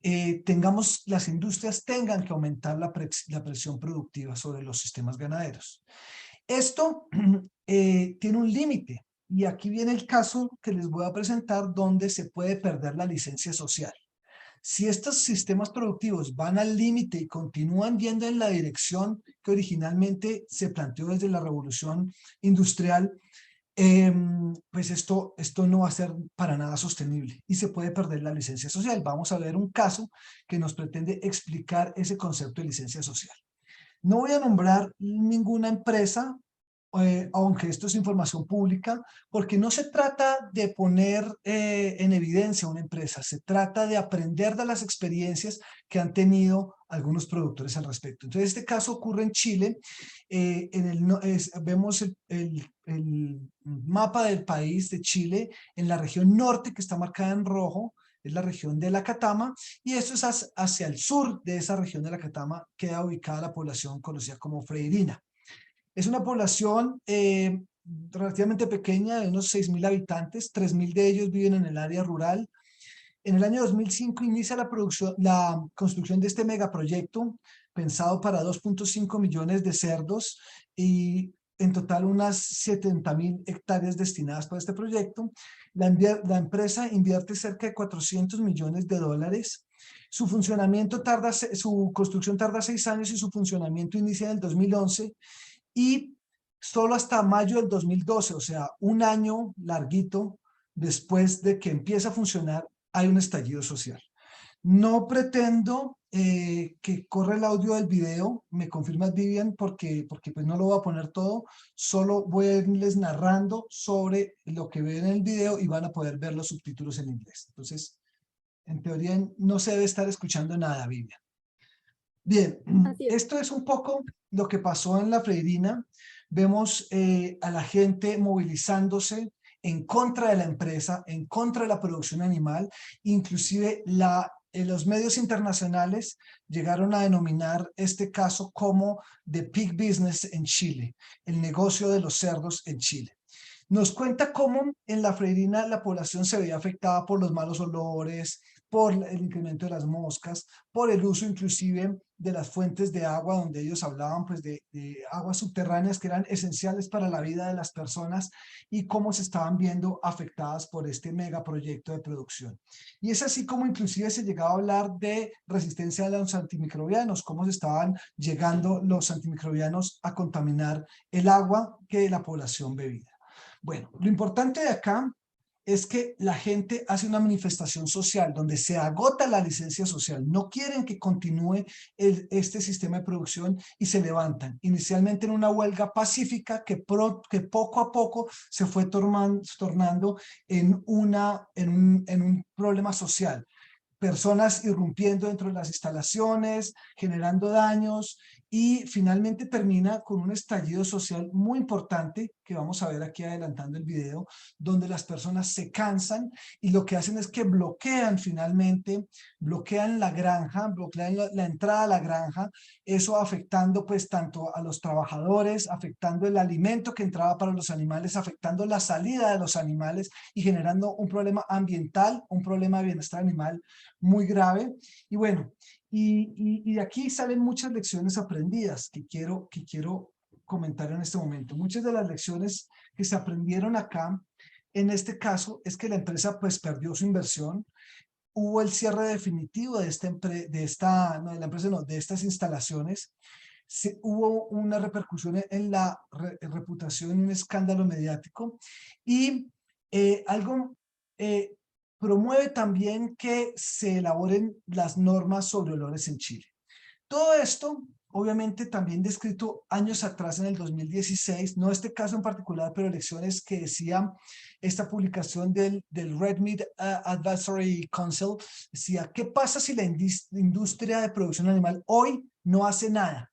las industrias tengan que aumentar la presión productiva sobre los sistemas ganaderos. Esto tiene un límite, y aquí viene el caso que les voy a presentar donde se puede perder la licencia social. Si estos sistemas productivos van al límite y continúan yendo en la dirección que originalmente se planteó desde la revolución industrial, pues esto no va a ser para nada sostenible y se puede perder la licencia social. Vamos a ver un caso que nos pretende explicar ese concepto de licencia social. No voy a nombrar ninguna empresa, aunque esto es información pública, porque no se trata de poner en evidencia una empresa, se trata de aprender de las experiencias que han tenido algunos productores al respecto. Entonces, este caso ocurre en Chile. Vemos el mapa del país de Chile en la región norte, que está marcada en rojo, es la región de la Catama, y esto es hacia el sur de esa región de la Catama queda ubicada la población conocida como Freirina. Es una población relativamente pequeña, de unos 6.000 habitantes, 3.000 de ellos viven en el área rural. En el año 2005 inicia la construcción de este megaproyecto pensado para 2.5 millones de cerdos y en total unas 70.000 hectáreas destinadas para este proyecto. La empresa invierte cerca de 400 millones de dólares. Su construcción tarda 6 años y su funcionamiento inicia en el 2011 y solo hasta mayo del 2012, o sea, un año larguito después de que empieza a funcionar, hay un estallido social. No pretendo que corra el audio del video, me confirmas Vivian, porque pues no lo voy a poner todo, solo voy a irles narrando sobre lo que ven en el video y van a poder ver los subtítulos en inglés. Entonces, en teoría no se debe estar escuchando nada, Vivian. Bien, Así es. esto es un poco lo que pasó en La Freirina. Vemos a la gente movilizándose en contra de la empresa, en contra de la producción animal. Inclusive los medios internacionales llegaron a denominar este caso como the pig business en Chile, el negocio de los cerdos en Chile. Nos cuenta cómo en La Freirina la población se veía afectada por los malos olores, por el incremento de las moscas, por el uso inclusive de las fuentes de agua, donde ellos hablaban pues de aguas subterráneas que eran esenciales para la vida de las personas y cómo se estaban viendo afectadas por este megaproyecto de producción. Y es así como inclusive se llegaba a hablar de resistencia a los antimicrobianos, cómo se estaban llegando los antimicrobianos a contaminar el agua que la población bebía. Bueno, lo importante de acá es que la gente hace una manifestación social donde se agota la licencia social, no quieren que continúe este sistema de producción y se levantan, inicialmente en una huelga pacífica que poco a poco se fue tornando en un problema social. Personas irrumpiendo dentro de las instalaciones, generando daños y finalmente termina con un estallido social muy importante que vamos a ver aquí adelantando el video, donde las personas se cansan y lo que hacen es que bloquean la granja, bloquean la entrada a la granja, eso afectando pues tanto a los trabajadores, afectando el alimento que entraba para los animales, afectando la salida de los animales y generando un problema ambiental, un problema de bienestar animal muy grave. Y bueno, y de aquí salen muchas lecciones aprendidas que quiero comentar en este momento. Muchas de las lecciones que se aprendieron acá, en este caso, es que la empresa pues perdió su inversión, hubo el cierre definitivo de estas instalaciones, hubo una repercusión en la reputación y un escándalo mediático y algo promueve también que se elaboren las normas sobre olores en Chile. Todo esto, obviamente, también descrito años atrás en el 2016, no este caso en particular, pero lecciones que decía esta publicación del Red Meat Advisory Council, decía, ¿qué pasa si la industria de producción animal hoy no hace nada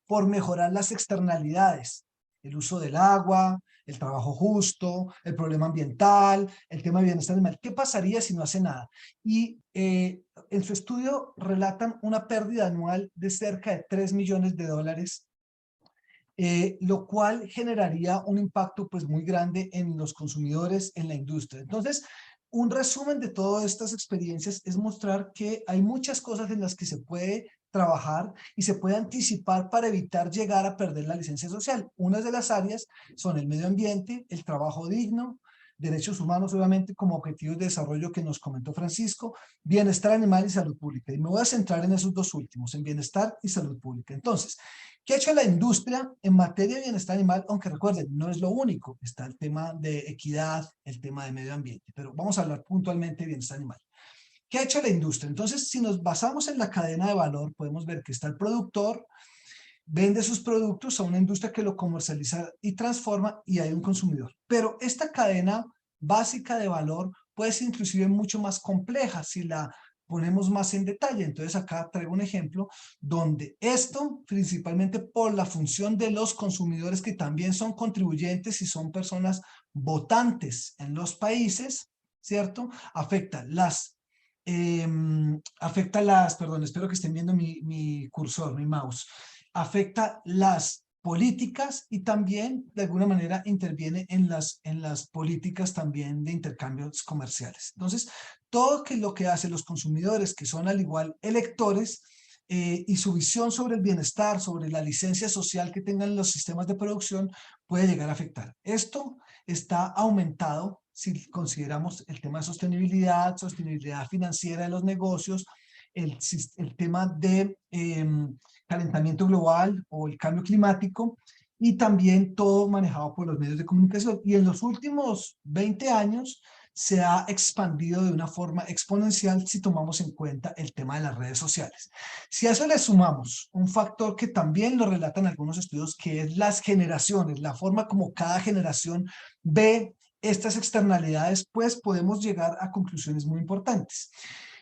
por mejorar las externalidades? El uso del agua, el trabajo justo, el problema ambiental, el tema de bienestar animal. ¿Qué pasaría si no hace nada? Y en su estudio relatan una pérdida anual de cerca de 3 millones de dólares, lo cual generaría un impacto pues muy grande en los consumidores, en la industria. Entonces, un resumen de todas estas experiencias es mostrar que hay muchas cosas en las que se puede trabajar y se puede anticipar para evitar llegar a perder la licencia social. Unas de las áreas son el medio ambiente, el trabajo digno, derechos humanos obviamente como objetivos de desarrollo que nos comentó Francisco, bienestar animal y salud pública. Y me voy a centrar en esos dos últimos, en bienestar y salud pública. Entonces, ¿qué ha hecho la industria en materia de bienestar animal? Aunque recuerden, no es lo único. Está el tema de equidad, el tema de medio ambiente, pero vamos a hablar puntualmente de bienestar animal. ¿Qué ha hecho la industria? Entonces, si nos basamos en la cadena de valor, podemos ver que está el productor, vende sus productos a una industria que lo comercializa y transforma y hay un consumidor. Pero esta cadena básica de valor puede ser inclusive mucho más compleja si la ponemos más en detalle. Entonces acá traigo un ejemplo donde esto, principalmente por la función de los consumidores que también son contribuyentes y son personas votantes en los países, ¿cierto? Afecta perdón, espero que estén viendo mi cursor, mi mouse, afecta las políticas y también de alguna manera interviene en las políticas también de intercambios comerciales. Entonces, todo lo que hacen los consumidores, que son al igual electores, y su visión sobre el bienestar, sobre la licencia social que tengan los sistemas de producción, puede llegar a afectar. Esto está aumentado si consideramos el tema de sostenibilidad financiera de los negocios, el tema de calentamiento global o el cambio climático, y también todo manejado por los medios de comunicación. Y en los últimos 20 años se ha expandido de una forma exponencial si tomamos en cuenta el tema de las redes sociales. Si a eso le sumamos un factor que también lo relatan algunos estudios, que es las generaciones, la forma como cada generación ve estas externalidades, pues podemos llegar a conclusiones muy importantes.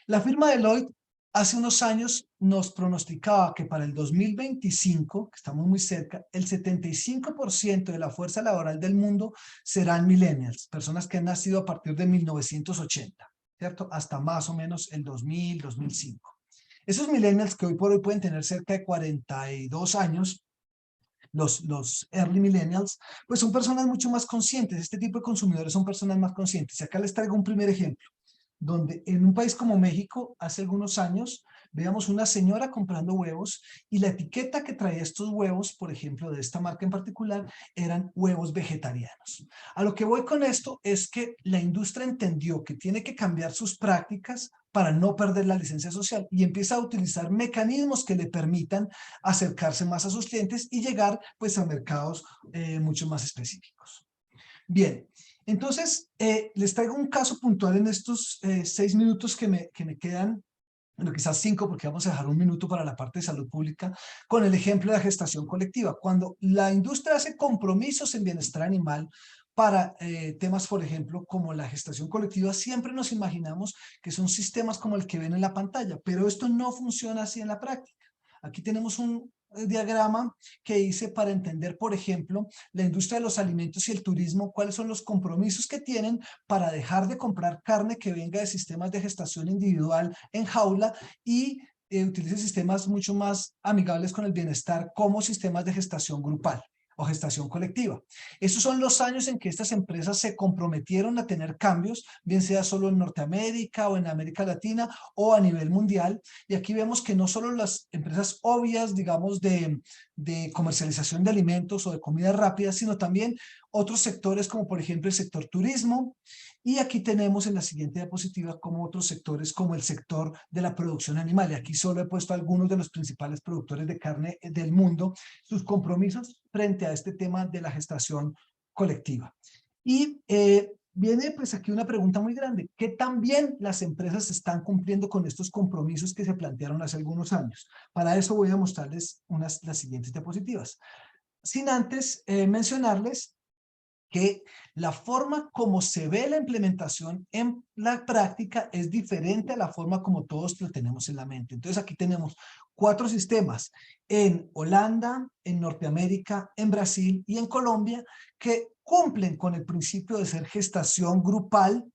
La firma Deloitte hace unos años nos pronosticaba que para el 2025, que estamos muy cerca, el 75% de la fuerza laboral del mundo serán millennials, personas que han nacido a partir de 1980, ¿cierto? Hasta más o menos el 2000, 2005. Esos millennials, que hoy por hoy pueden tener cerca de 42 años, los early millennials, pues son personas mucho más conscientes. Este tipo de consumidores son personas más conscientes. Y acá les traigo un primer ejemplo, donde en un país como México, hace algunos años, veíamos una señora comprando huevos y la etiqueta que traía estos huevos, por ejemplo, de esta marca en particular, eran huevos vegetarianos. A lo que voy con esto es que la industria entendió que tiene que cambiar sus prácticas para no perder la licencia social y empieza a utilizar mecanismos que le permitan acercarse más a sus clientes y llegar pues a mercados mucho más específicos. Bien, entonces les traigo un caso puntual en estos 6 minutos que me quedan, bueno, quizás 5 porque vamos a dejar un minuto para la parte de salud pública, con el ejemplo de la gestación colectiva. Cuando la industria hace compromisos en bienestar animal para temas, por ejemplo, como la gestación colectiva, siempre nos imaginamos que son sistemas como el que ven en la pantalla, pero esto no funciona así en la práctica. Aquí tenemos un diagrama que hice para entender, por ejemplo, la industria de los alimentos y el turismo, cuáles son los compromisos que tienen para dejar de comprar carne que venga de sistemas de gestación individual en jaula y utilice sistemas mucho más amigables con el bienestar, como sistemas de gestación grupal o gestación colectiva. Estos son los años en que estas empresas se comprometieron a tener cambios, bien sea solo en Norteamérica o en América Latina o a nivel mundial. Y aquí vemos que no solo las empresas obvias, digamos, de comercialización de alimentos o de comida rápida, sino también otros sectores como por ejemplo el sector turismo. Y aquí tenemos en la siguiente diapositiva como otros sectores como el sector de la producción animal. Y aquí solo he puesto algunos de los principales productores de carne del mundo, sus compromisos frente a este tema de la gestación colectiva. Y viene pues aquí una pregunta muy grande. ¿Qué tan bien las empresas están cumpliendo con estos compromisos que se plantearon hace algunos años? Para eso voy a mostrarles las siguientes diapositivas. Sin antes mencionarles que la forma como se ve la implementación en la práctica es diferente a la forma como todos lo tenemos en la mente. Entonces aquí tenemos 4 sistemas en Holanda, en Norteamérica, en Brasil y en Colombia que cumplen con el principio de ser gestación grupal,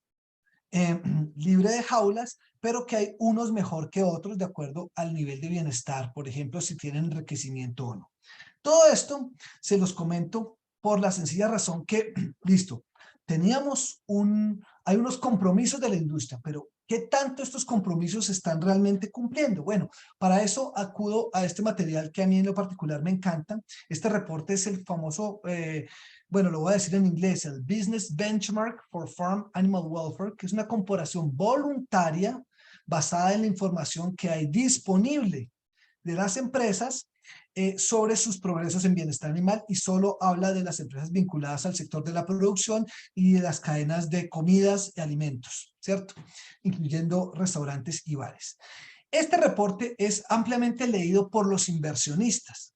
libre de jaulas, pero que hay unos mejor que otros de acuerdo al nivel de bienestar, por ejemplo, si tienen enriquecimiento o no. Todo esto se los comento por la sencilla razón que, listo, hay unos compromisos de la industria, pero ¿qué tanto estos compromisos se están realmente cumpliendo? Bueno, para eso acudo a este material que a mí en lo particular me encanta. Este reporte es el famoso, bueno, lo voy a decir en inglés, el Business Benchmark for Farm Animal Welfare, que es una comparación voluntaria basada en la información que hay disponible de las empresas sobre sus progresos en bienestar animal, y solo habla de las empresas vinculadas al sector de la producción y de las cadenas de comidas y alimentos, ¿cierto? Incluyendo restaurantes y bares. Este reporte es ampliamente leído por los inversionistas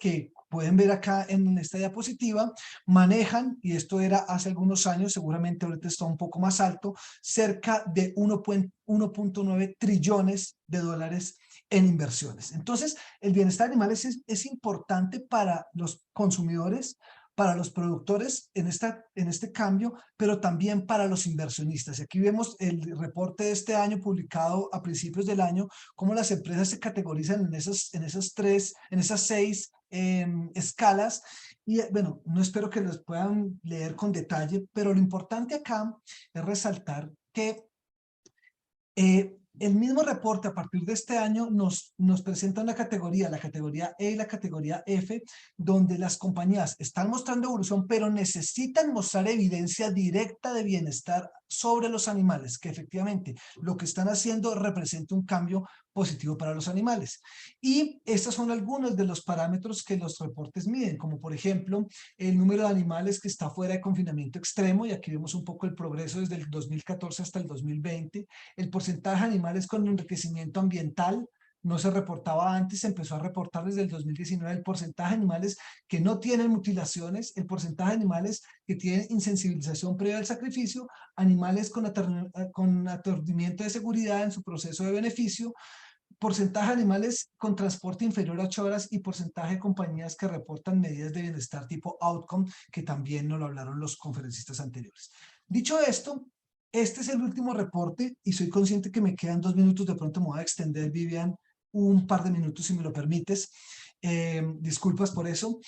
que pueden ver acá en esta diapositiva, manejan, y esto era hace algunos años, seguramente ahorita está un poco más alto, cerca de 1.9 trillones de dólares en inversiones. Entonces, el bienestar animal es importante para los consumidores, para los productores en este cambio, pero también para los inversionistas. Y aquí vemos el reporte de este año publicado a principios del año, cómo las empresas se categorizan en esas 6 escalas y bueno, no espero que los puedan leer con detalle, pero lo importante acá es resaltar que el mismo reporte a partir de este año nos presenta una categoría, la categoría E y la categoría F, donde las compañías están mostrando evolución, pero necesitan mostrar evidencia directa de bienestar sobre los animales, que efectivamente lo que están haciendo representa un cambio positivo para los animales. Y estos son algunos de los parámetros que los reportes miden, como por ejemplo el número de animales que está fuera de confinamiento extremo, y aquí vemos un poco el progreso desde el 2014 hasta el 2020, el porcentaje de animales con enriquecimiento ambiental, no se reportaba antes, se empezó a reportar desde el 2019 el porcentaje de animales que no tienen mutilaciones, el porcentaje de animales que tienen insensibilización previa al sacrificio, animales con aturdimiento de seguridad en su proceso de beneficio, porcentaje de animales con transporte inferior a 8 horas y porcentaje de compañías que reportan medidas de bienestar tipo outcome, que también nos lo hablaron los conferencistas anteriores. Dicho esto, este es el último reporte y soy consciente que me quedan 2 minutos, de pronto me voy a extender, Vivian, un par de minutos si me lo permites. Disculpas por eso.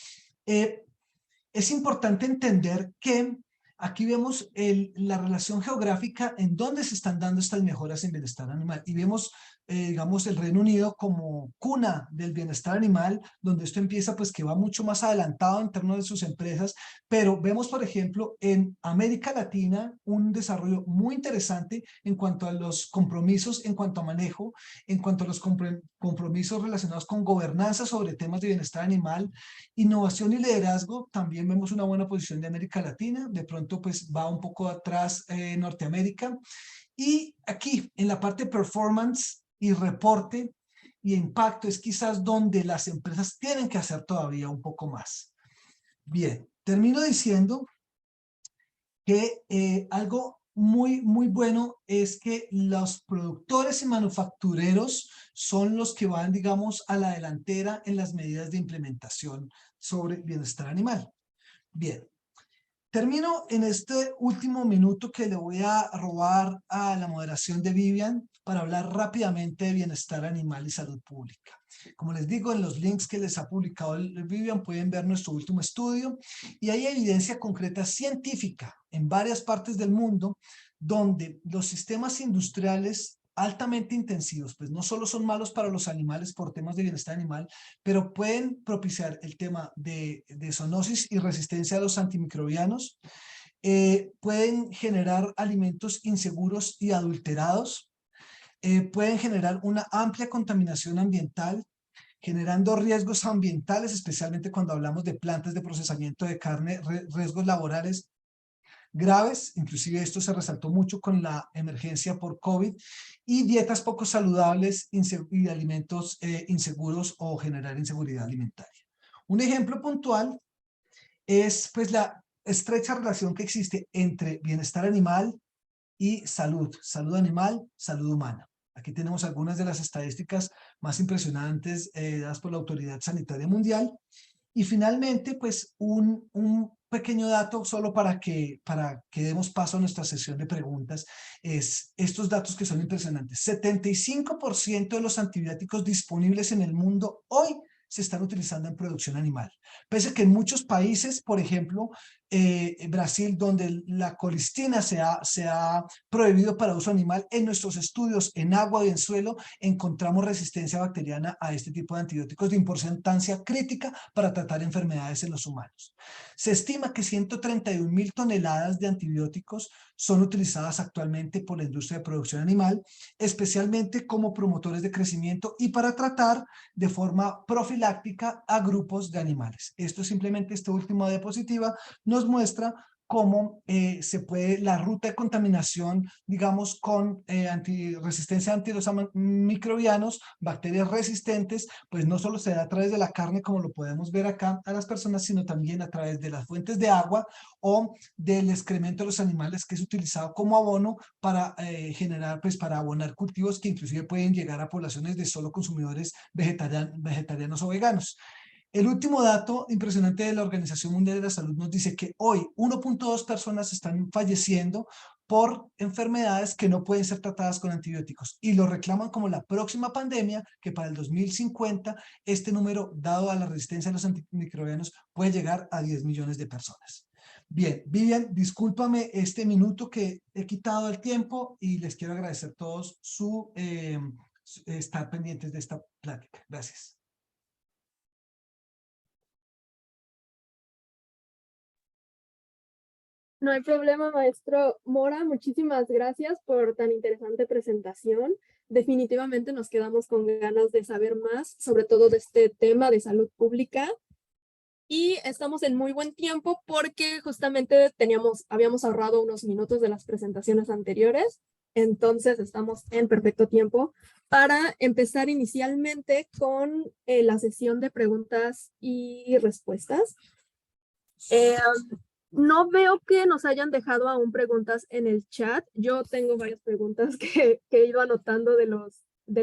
Es importante entender que aquí vemos la relación geográfica en donde se están dando estas mejoras en bienestar animal y vemos digamos, el Reino Unido como cuna del bienestar animal, donde esto empieza pues que va mucho más adelantado en términos de sus empresas, pero vemos, por ejemplo, en América Latina un desarrollo muy interesante en cuanto a los compromisos, en cuanto a manejo, en cuanto a los compromisos relacionados con gobernanza sobre temas de bienestar animal, innovación y liderazgo. También vemos una buena posición de América Latina, de pronto pues va un poco atrás Norteamérica. Y aquí, en la parte performance y reporte y impacto, es quizás donde las empresas tienen que hacer todavía un poco más. Bien, termino diciendo que algo muy bueno es que los productores y manufactureros son los que van, digamos, a la delantera en las medidas de implementación sobre bienestar animal. Bien. Termino en este último minuto que le voy a robar a la moderación de Vivian para hablar rápidamente de bienestar animal y salud pública. Como les digo, en los links que les ha publicado Vivian pueden ver nuestro último estudio y hay evidencia concreta científica en varias partes del mundo donde los sistemas industriales altamente intensivos, pues no solo son malos para los animales por temas de bienestar animal, pero pueden propiciar el tema de zoonosis y resistencia a los antimicrobianos, pueden generar alimentos inseguros y adulterados, pueden generar una amplia contaminación ambiental, generando riesgos ambientales, especialmente cuando hablamos de plantas de procesamiento de carne, riesgos laborales graves, inclusive esto se resaltó mucho con la emergencia por COVID, y dietas poco saludables y alimentos inseguros o generar inseguridad alimentaria. Un ejemplo puntual es pues la estrecha relación que existe entre bienestar animal y salud animal, salud humana. Aquí tenemos algunas de las estadísticas más impresionantes dadas por la Autoridad Sanitaria Mundial. Y finalmente, pues un pequeño dato solo para que demos paso a nuestra sesión de preguntas, es estos datos que son impresionantes. 75% de los antibióticos disponibles en el mundo hoy se están utilizando en producción animal. Pese a que en muchos países, por ejemplo, Brasil, donde la colistina se ha prohibido para uso animal, en nuestros estudios en agua y en suelo encontramos resistencia bacteriana a este tipo de antibióticos de importancia crítica para tratar enfermedades en los humanos. Se estima que 131.000 toneladas de antibióticos son utilizadas actualmente por la industria de producción animal, especialmente como promotores de crecimiento y para tratar de forma profiláctica a grupos de animales. Esto simplemente, esta última diapositiva nos muestra cómo se puede, la ruta de contaminación, digamos, con resistencia ante los microbianos, bacterias resistentes, pues no solo se da a través de la carne, como lo podemos ver acá a las personas, sino también a través de las fuentes de agua o del excremento de los animales, que es utilizado como abono para generar, pues para abonar cultivos que inclusive pueden llegar a poblaciones de solo consumidores vegetarianos o veganos. El último dato impresionante de la Organización Mundial de la Salud nos dice que hoy 1.2 personas están falleciendo por enfermedades que no pueden ser tratadas con antibióticos y lo reclaman como la próxima pandemia, que para el 2050 este número, dado a la resistencia a los antimicrobianos, puede llegar a 10 millones de personas. Bien, Vivian, discúlpame este minuto que he quitado el tiempo y les quiero agradecer a todos su estar pendientes de esta plática. Gracias. No hay problema, maestro Mora. Muchísimas gracias por tan interesante presentación. Definitivamente nos quedamos con ganas de saber más, sobre todo de este tema de salud pública. Y estamos en muy buen tiempo porque justamente habíamos ahorrado unos minutos de las presentaciones anteriores. Entonces estamos en perfecto tiempo para empezar inicialmente con la sesión de preguntas y respuestas. No veo que nos hayan dejado aún preguntas en el chat. Yo tengo varias preguntas que he ido anotando de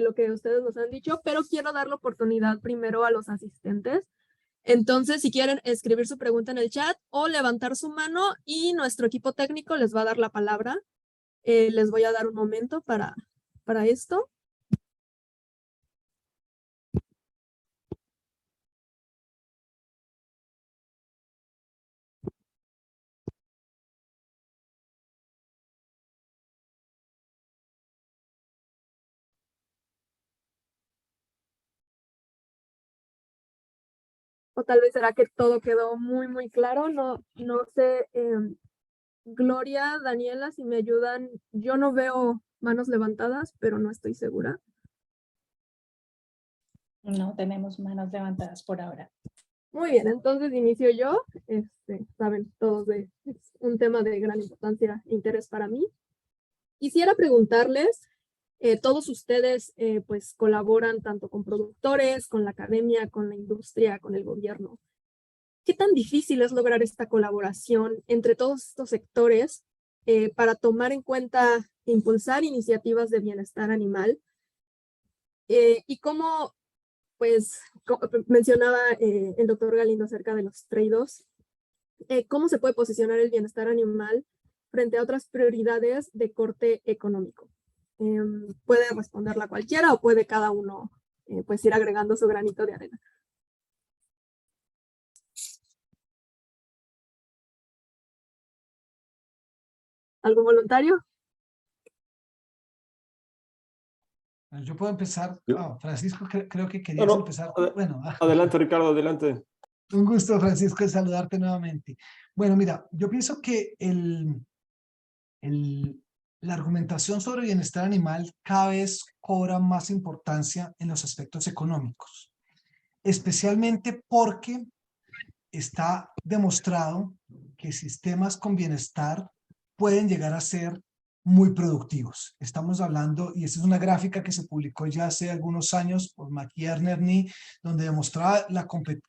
lo que ustedes nos han dicho, pero quiero dar la oportunidad primero a los asistentes. Entonces, si quieren escribir su pregunta en el chat o levantar su mano y nuestro equipo técnico les va a dar la palabra. Les voy a dar un momento para esto. O tal vez será que todo quedó muy, muy claro. No sé, Gloria, Daniela, si me ayudan. Yo no veo manos levantadas, pero no estoy segura. No tenemos manos levantadas por ahora. Muy bien, entonces inicio yo. Saben todos es un tema de gran importancia e interés para mí. Quisiera preguntarles, todos ustedes pues colaboran tanto con productores, con la academia, con la industria, con el gobierno. ¿Qué tan difícil es lograr esta colaboración entre todos estos sectores para tomar en cuenta e impulsar iniciativas de bienestar animal? Y cómo, pues, mencionaba el doctor Galindo acerca de los trade-offs, ¿cómo se puede posicionar el bienestar animal frente a otras prioridades de corte económico? Puede responderla cualquiera o puede cada uno pues ir agregando su granito de arena. ¿Algún voluntario? Yo puedo empezar. Francisco, creo que querías No, empezar. Bueno, adelante, Ricardo, adelante. Un gusto, Francisco, de saludarte nuevamente. Bueno, mira, yo pienso que la argumentación sobre bienestar animal cada vez cobra más importancia en los aspectos económicos, especialmente porque está demostrado que sistemas con bienestar pueden llegar a ser muy productivos. Estamos hablando, y esta es una gráfica que se publicó ya hace algunos años por McKeer-Nerny, donde demostraba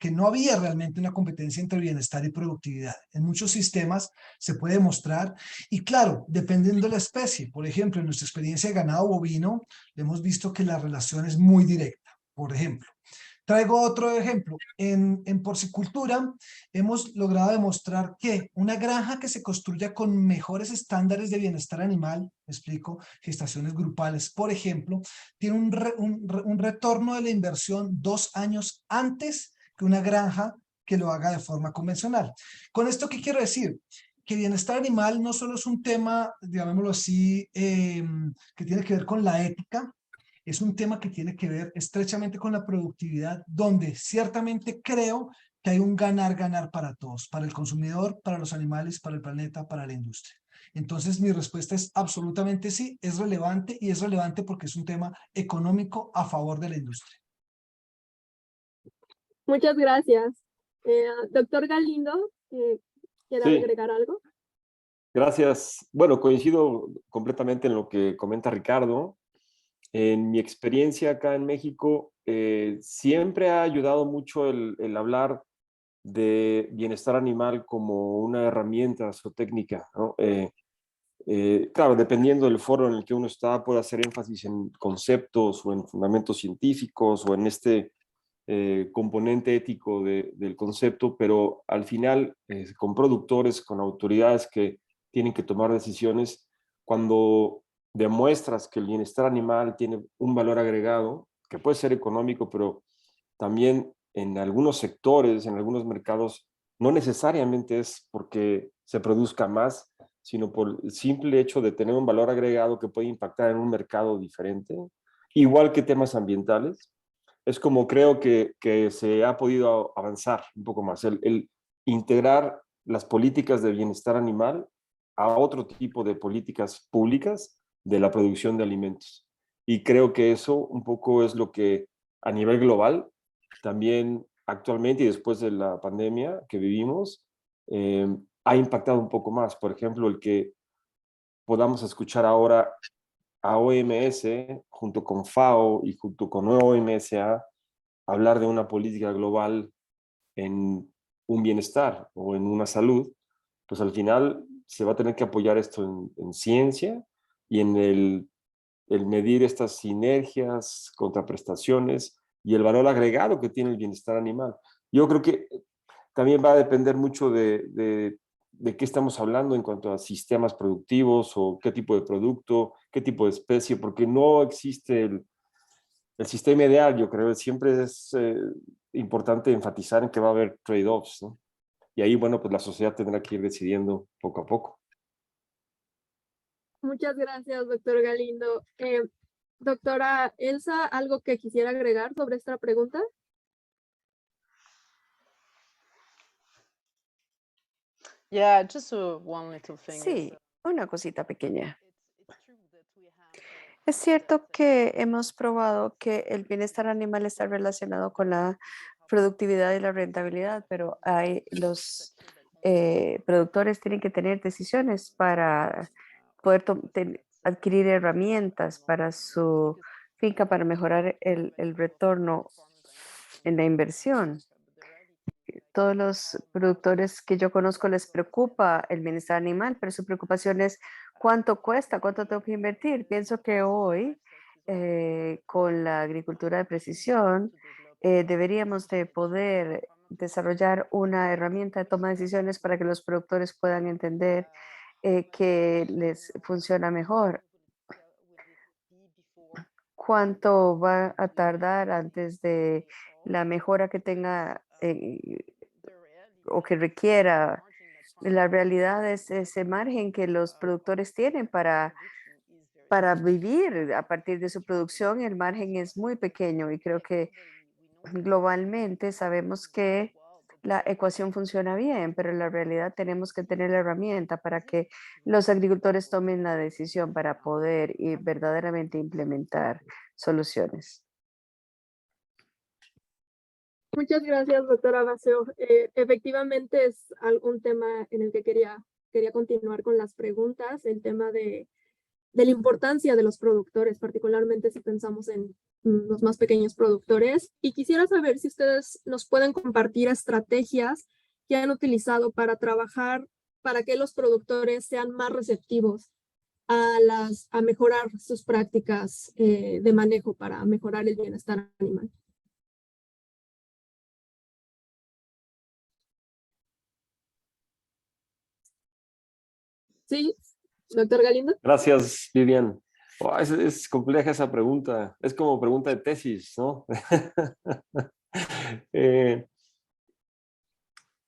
que no había realmente una competencia entre bienestar y productividad. En muchos sistemas se puede demostrar, y claro, dependiendo de la especie. Por ejemplo, en nuestra experiencia de ganado bovino, hemos visto que la relación es muy directa. Por ejemplo, traigo otro ejemplo. En porcicultura hemos logrado demostrar que una granja que se construya con mejores estándares de bienestar animal, me explico, gestaciones grupales, por ejemplo, tiene un retorno de la inversión 2 años antes que una granja que lo haga de forma convencional. ¿Con esto qué quiero decir? Que bienestar animal no solo es un tema, digámoslo así, que tiene que ver con la ética, es un tema que tiene que ver estrechamente con la productividad, donde ciertamente creo que hay un ganar-ganar para todos, para el consumidor, para los animales, para el planeta, para la industria. Entonces mi respuesta es absolutamente sí, es relevante, y es relevante porque es un tema económico a favor de la industria. Muchas gracias. Doctor Galindo, ¿quiere Sí. agregar algo? Gracias. Bueno, coincido completamente en lo que comenta Ricardo. En mi experiencia acá en México, siempre ha ayudado mucho el hablar de bienestar animal como una herramienta zootécnica, ¿no? Claro, dependiendo del foro en el que uno está, puede hacer énfasis en conceptos o en fundamentos científicos o en este componente ético del concepto, pero al final, con productores, con autoridades que tienen que tomar decisiones, cuando demuestras que el bienestar animal tiene un valor agregado, que puede ser económico, pero también en algunos sectores, en algunos mercados, no necesariamente es porque se produzca más, sino por el simple hecho de tener un valor agregado que puede impactar en un mercado diferente, igual que temas ambientales. Es como creo que se ha podido avanzar un poco más, el integrar las políticas de bienestar animal a otro tipo de políticas públicas de la producción de alimentos. Y creo que eso un poco es lo que a nivel global, también actualmente y después de la pandemia que vivimos, ha impactado un poco más. Por ejemplo, el que podamos escuchar ahora a OMS junto con FAO y junto con OMSA hablar de una política global en un bienestar o en una salud, pues al final se va a tener que apoyar esto en ciencia y en el medir estas sinergias, contraprestaciones y el valor agregado que tiene el bienestar animal. Yo creo que también va a depender mucho de qué estamos hablando en cuanto a sistemas productivos o qué tipo de producto, qué tipo de especie, porque no existe el sistema ideal, yo creo. Siempre es importante enfatizar en que va a haber trade-offs, ¿no? Y ahí, bueno, pues la sociedad tendrá que ir decidiendo poco a poco. Muchas gracias, doctor Galindo. Doctora Elsa, ¿algo que quisiera agregar sobre esta pregunta? Sí, una cosita pequeña. Es cierto que hemos probado que el bienestar animal está relacionado con la productividad y la rentabilidad, pero los productores tienen que tener decisiones para poder adquirir herramientas para su finca para mejorar el retorno en la inversión. Todos los productores que yo conozco les preocupa el bienestar animal, pero su preocupación es cuánto cuesta, cuánto tengo que invertir. Pienso que hoy, con la agricultura de precisión, deberíamos de poder desarrollar una herramienta de toma de decisiones para que los productores puedan entender qué les funciona mejor. ¿Cuánto va a tardar antes de la mejora que tenga o que requiera? La realidad es ese margen que los productores tienen para vivir a partir de su producción. El margen es muy pequeño y creo que globalmente sabemos que la ecuación funciona bien, pero en la realidad tenemos que tener la herramienta para que los agricultores tomen la decisión para poder y verdaderamente implementar soluciones. Muchas gracias, doctora Baseo. Efectivamente es un tema en el que quería continuar con las preguntas, el tema de la importancia de los productores, particularmente si pensamos en los más pequeños productores. Y quisiera saber si ustedes nos pueden compartir estrategias que han utilizado para trabajar para que los productores sean más receptivos a mejorar sus prácticas de manejo para mejorar el bienestar animal. Sí, doctor Galindo. Gracias, Vivian. Oh, es compleja esa pregunta. Es como pregunta de tesis, ¿no?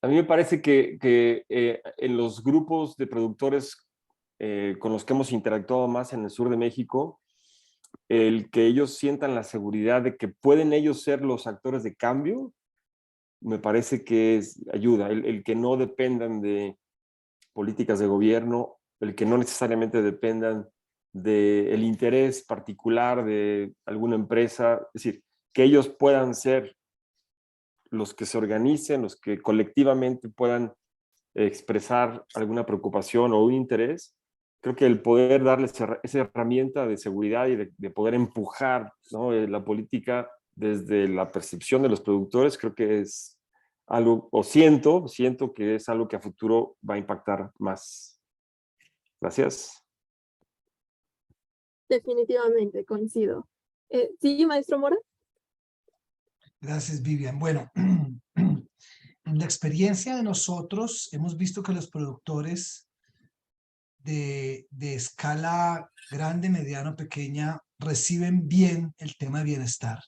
A mí me parece que en los grupos de productores con los que hemos interactuado más en el sur de México, el que ellos sientan la seguridad de que pueden ellos ser los actores de cambio, me parece que ayuda. El que no dependan de políticas de gobierno, el que no necesariamente dependan del interés particular de alguna empresa, es decir, que ellos puedan ser los que se organicen, los que colectivamente puedan expresar alguna preocupación o un interés. Creo que el poder darles esa herramienta de seguridad y de poder empujar, ¿no?, la política desde la percepción de los productores, creo que es algo, o siento que es algo que a futuro va a impactar más. Gracias. Definitivamente, coincido. ¿Sí, maestro Mora? Gracias, Vivian. Bueno, en la experiencia de nosotros hemos visto que los productores de escala grande, mediana, pequeña reciben bien el tema de bienestar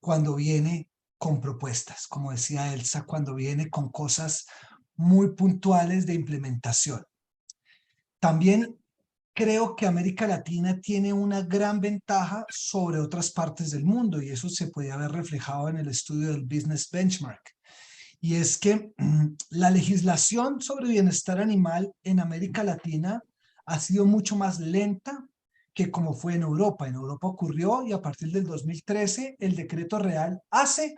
cuando viene con propuestas, como decía Elsa, cuando viene con cosas muy puntuales de implementación. También creo que América Latina tiene una gran ventaja sobre otras partes del mundo y eso se podía haber reflejado en el estudio del Business Benchmark. Y es que la legislación sobre bienestar animal en América Latina ha sido mucho más lenta que como fue en Europa. En Europa ocurrió y a partir del 2013 el decreto real hace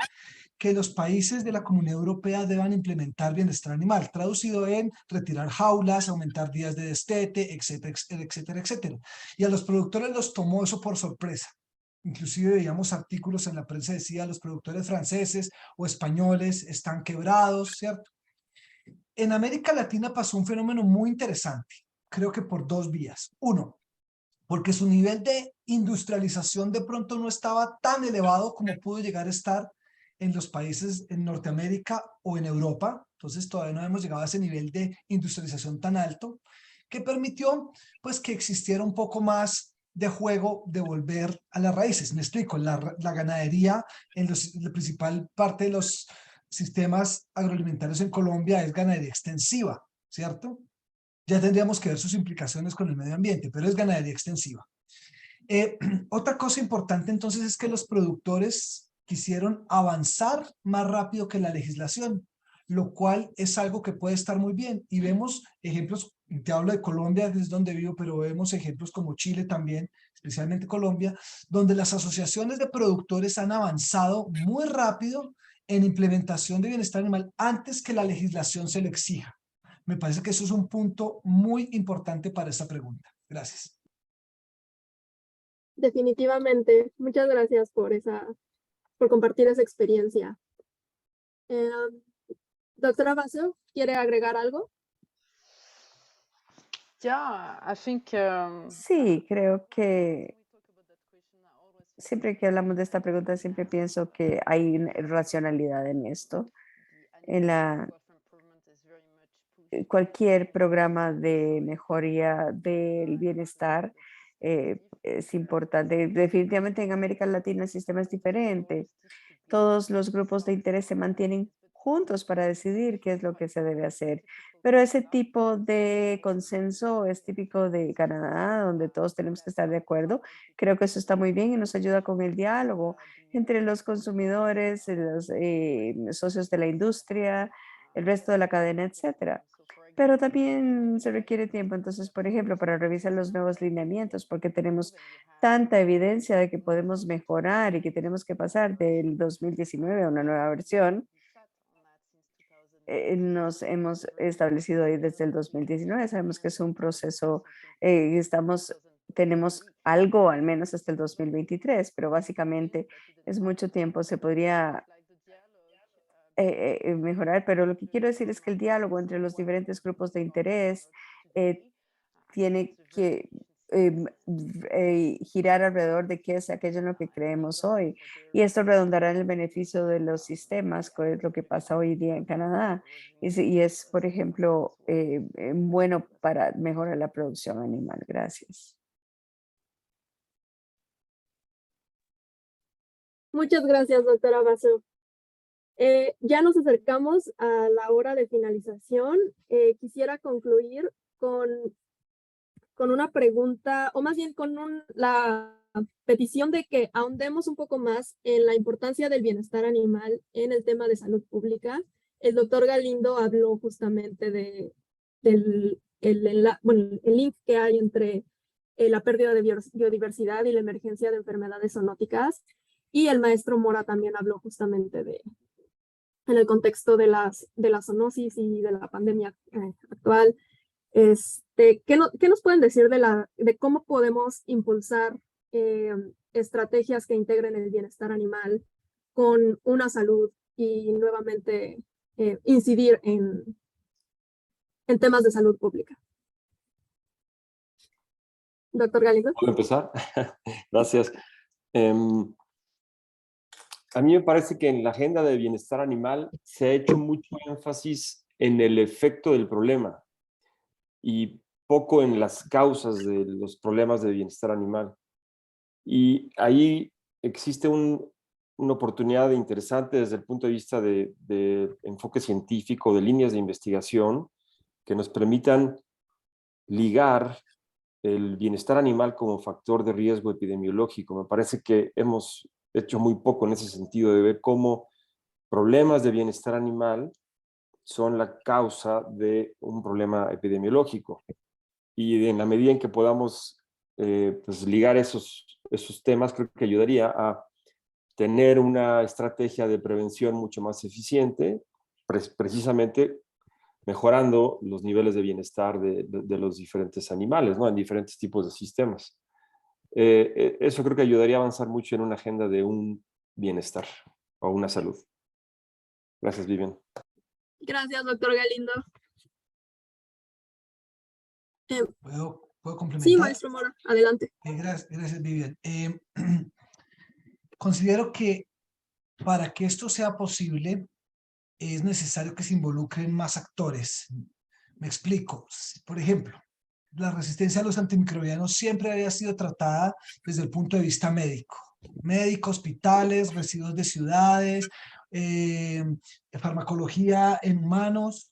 que los países de la Comunidad Europea deban implementar bienestar animal, traducido en retirar jaulas, aumentar días de destete, etcétera, etcétera, etcétera. Y a los productores los tomó eso por sorpresa. Inclusive veíamos artículos en la prensa que decía los productores franceses o españoles están quebrados, ¿cierto? En América Latina pasó un fenómeno muy interesante, creo que por dos vías. Uno, porque su nivel de industrialización de pronto no estaba tan elevado como pudo llegar a estar en los países en Norteamérica o en Europa. Entonces todavía no hemos llegado a ese nivel de industrialización tan alto, que permitió pues que existiera un poco más de juego de volver a las raíces. Me explico, la ganadería en la principal parte de los sistemas agroalimentarios en Colombia es ganadería extensiva, ¿cierto? Ya tendríamos que ver sus implicaciones con el medio ambiente, pero es ganadería extensiva. Otra cosa importante entonces es que los productores quisieron avanzar más rápido que la legislación, lo cual es algo que puede estar muy bien. Y vemos ejemplos, te hablo de Colombia, que es donde vivo, pero vemos ejemplos como Chile también, especialmente Colombia, donde las asociaciones de productores han avanzado muy rápido en implementación de bienestar animal antes que la legislación se lo exija. Me parece que eso es un punto muy importante para esta pregunta. Gracias. Definitivamente. Muchas gracias por compartir esa experiencia. Doctora Basso, ¿quiere agregar algo? Sí, creo que siempre que hablamos de esta pregunta, siempre pienso que hay racionalidad en esto. En cualquier programa de mejoría del bienestar es importante. Definitivamente en América Latina el sistema es diferente. Todos los grupos de interés se mantienen juntos para decidir qué es lo que se debe hacer. Pero ese tipo de consenso es típico de Canadá, donde todos tenemos que estar de acuerdo. Creo que eso está muy bien y nos ayuda con el diálogo entre los consumidores, los socios de la industria, el resto de la cadena, etcétera. Pero también se requiere tiempo. Entonces, por ejemplo, para revisar los nuevos lineamientos, porque tenemos tanta evidencia de que podemos mejorar y que tenemos que pasar del 2019 a una nueva versión, nos hemos establecido ahí desde el 2019. Sabemos que es un proceso, tenemos algo al menos hasta el 2023, pero básicamente es mucho tiempo. Se podría mejorar, pero lo que quiero decir es que el diálogo entre los diferentes grupos de interés eh, tiene que girar alrededor de qué es aquello en lo que creemos hoy. Y esto redundará en el beneficio de los sistemas, que es lo que pasa hoy día en Canadá. Y es, por ejemplo, bueno para mejorar la producción animal. Gracias. Muchas gracias, doctora Basso. Ya nos acercamos a la hora de finalización. Quisiera concluir con una pregunta, o más bien con la petición de que ahondemos un poco más en la importancia del bienestar animal en el tema de salud pública. El doctor Galindo habló justamente del el link que hay entre la pérdida de biodiversidad y la emergencia de enfermedades zoonóticas. Y el maestro Mora también habló justamente en el contexto de la zoonosis y de la pandemia actual. ¿Qué nos pueden decir de cómo podemos impulsar estrategias que integren el bienestar animal con una salud y nuevamente incidir en temas de salud pública? Doctor Galindo. ¿Puedo empezar? Gracias. a mí me parece que en la agenda de bienestar animal se ha hecho mucho énfasis en el efecto del problema y poco en las causas de los problemas de bienestar animal. Y ahí existe una oportunidad interesante desde el punto de vista de enfoque científico, de líneas de investigación, que nos permitan ligar el bienestar animal como factor de riesgo epidemiológico. Me parece que hemos hecho muy poco en ese sentido, de ver cómo problemas de bienestar animal son la causa de un problema epidemiológico. Y en la medida en que podamos pues ligar esos temas, creo que ayudaría a tener una estrategia de prevención mucho más eficiente, precisamente mejorando los niveles de bienestar de los diferentes animales, ¿no? En diferentes tipos de sistemas. Eso creo que ayudaría a avanzar mucho en una agenda de un bienestar o una salud. Gracias, Vivian. Gracias, doctor Galindo. ¿Puedo complementar? Sí, maestro Mora, adelante. Gracias, Vivian. Considero que para que esto sea posible es necesario que se involucren más actores. Me explico. Por ejemplo, la resistencia a los antimicrobianos siempre había sido tratada desde el punto de vista médico. Médico, hospitales, residuos de ciudades, farmacología en humanos.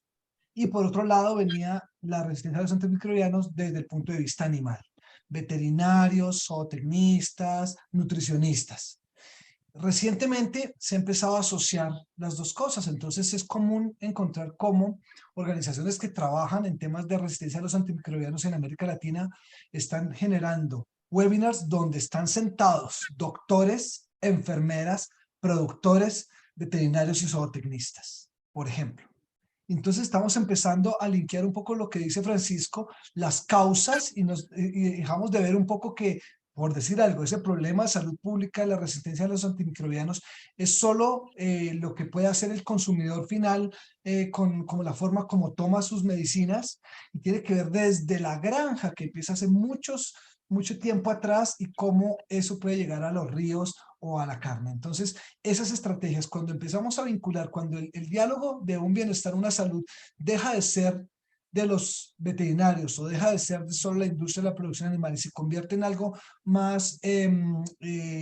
Y por otro lado venía la resistencia a los antimicrobianos desde el punto de vista animal. Veterinarios, zootecnistas, nutricionistas. Recientemente se ha empezado a asociar las dos cosas, entonces es común encontrar cómo organizaciones que trabajan en temas de resistencia a los antimicrobianos en América Latina están generando webinars donde están sentados doctores, enfermeras, productores, veterinarios y zootecnistas, por ejemplo. Entonces estamos empezando a linkear un poco lo que dice Francisco, las causas, y dejamos de ver un poco que, por decir algo, ese problema de salud pública, la resistencia a los antimicrobianos, es solo lo que puede hacer el consumidor final como la forma como toma sus medicinas, y tiene que ver desde la granja, que empieza hace mucho tiempo atrás, y cómo eso puede llegar a los ríos o a la carne. Entonces, esas estrategias, cuando empezamos a vincular, cuando el diálogo de un bienestar, una salud, deja de ser de los veterinarios o deja de ser de solo la industria de la producción animal y se convierte en algo más,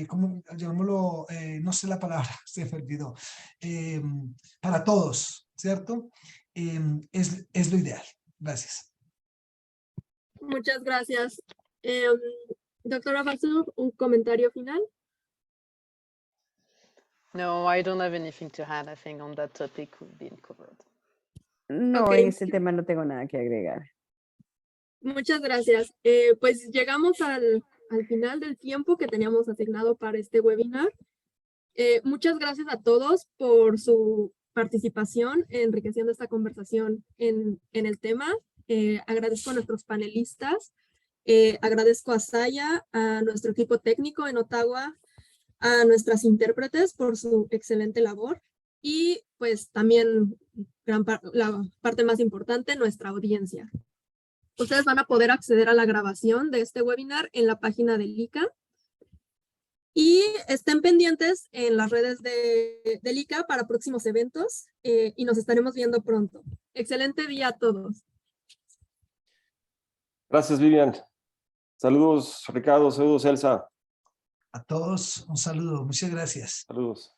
¿cómo llamémoslo? No sé la palabra, se me olvidó. Para todos, ¿cierto? Es lo ideal. Gracias. Muchas gracias. Doctora Basu, un comentario final. No, I don't have anything to add. I think on that topic we've been covered. No, Ok. en este tema no tengo nada que agregar. Muchas gracias. Pues llegamos al final del tiempo que teníamos asignado para este webinar. Muchas gracias a todos por su participación enriqueciendo esta conversación en el tema. Agradezco a nuestros panelistas. Agradezco a Saya, a nuestro equipo técnico en Ottawa, a nuestras intérpretes por su excelente labor y pues también la parte más importante, nuestra audiencia. Ustedes van a poder acceder a la grabación de este webinar en la página del ICA y estén pendientes en las redes del ICA para próximos eventos y nos estaremos viendo pronto. Excelente día a todos. Gracias, Vivian. Saludos, Ricardo. Saludos, Elsa. A todos un saludo. Muchas gracias. Saludos.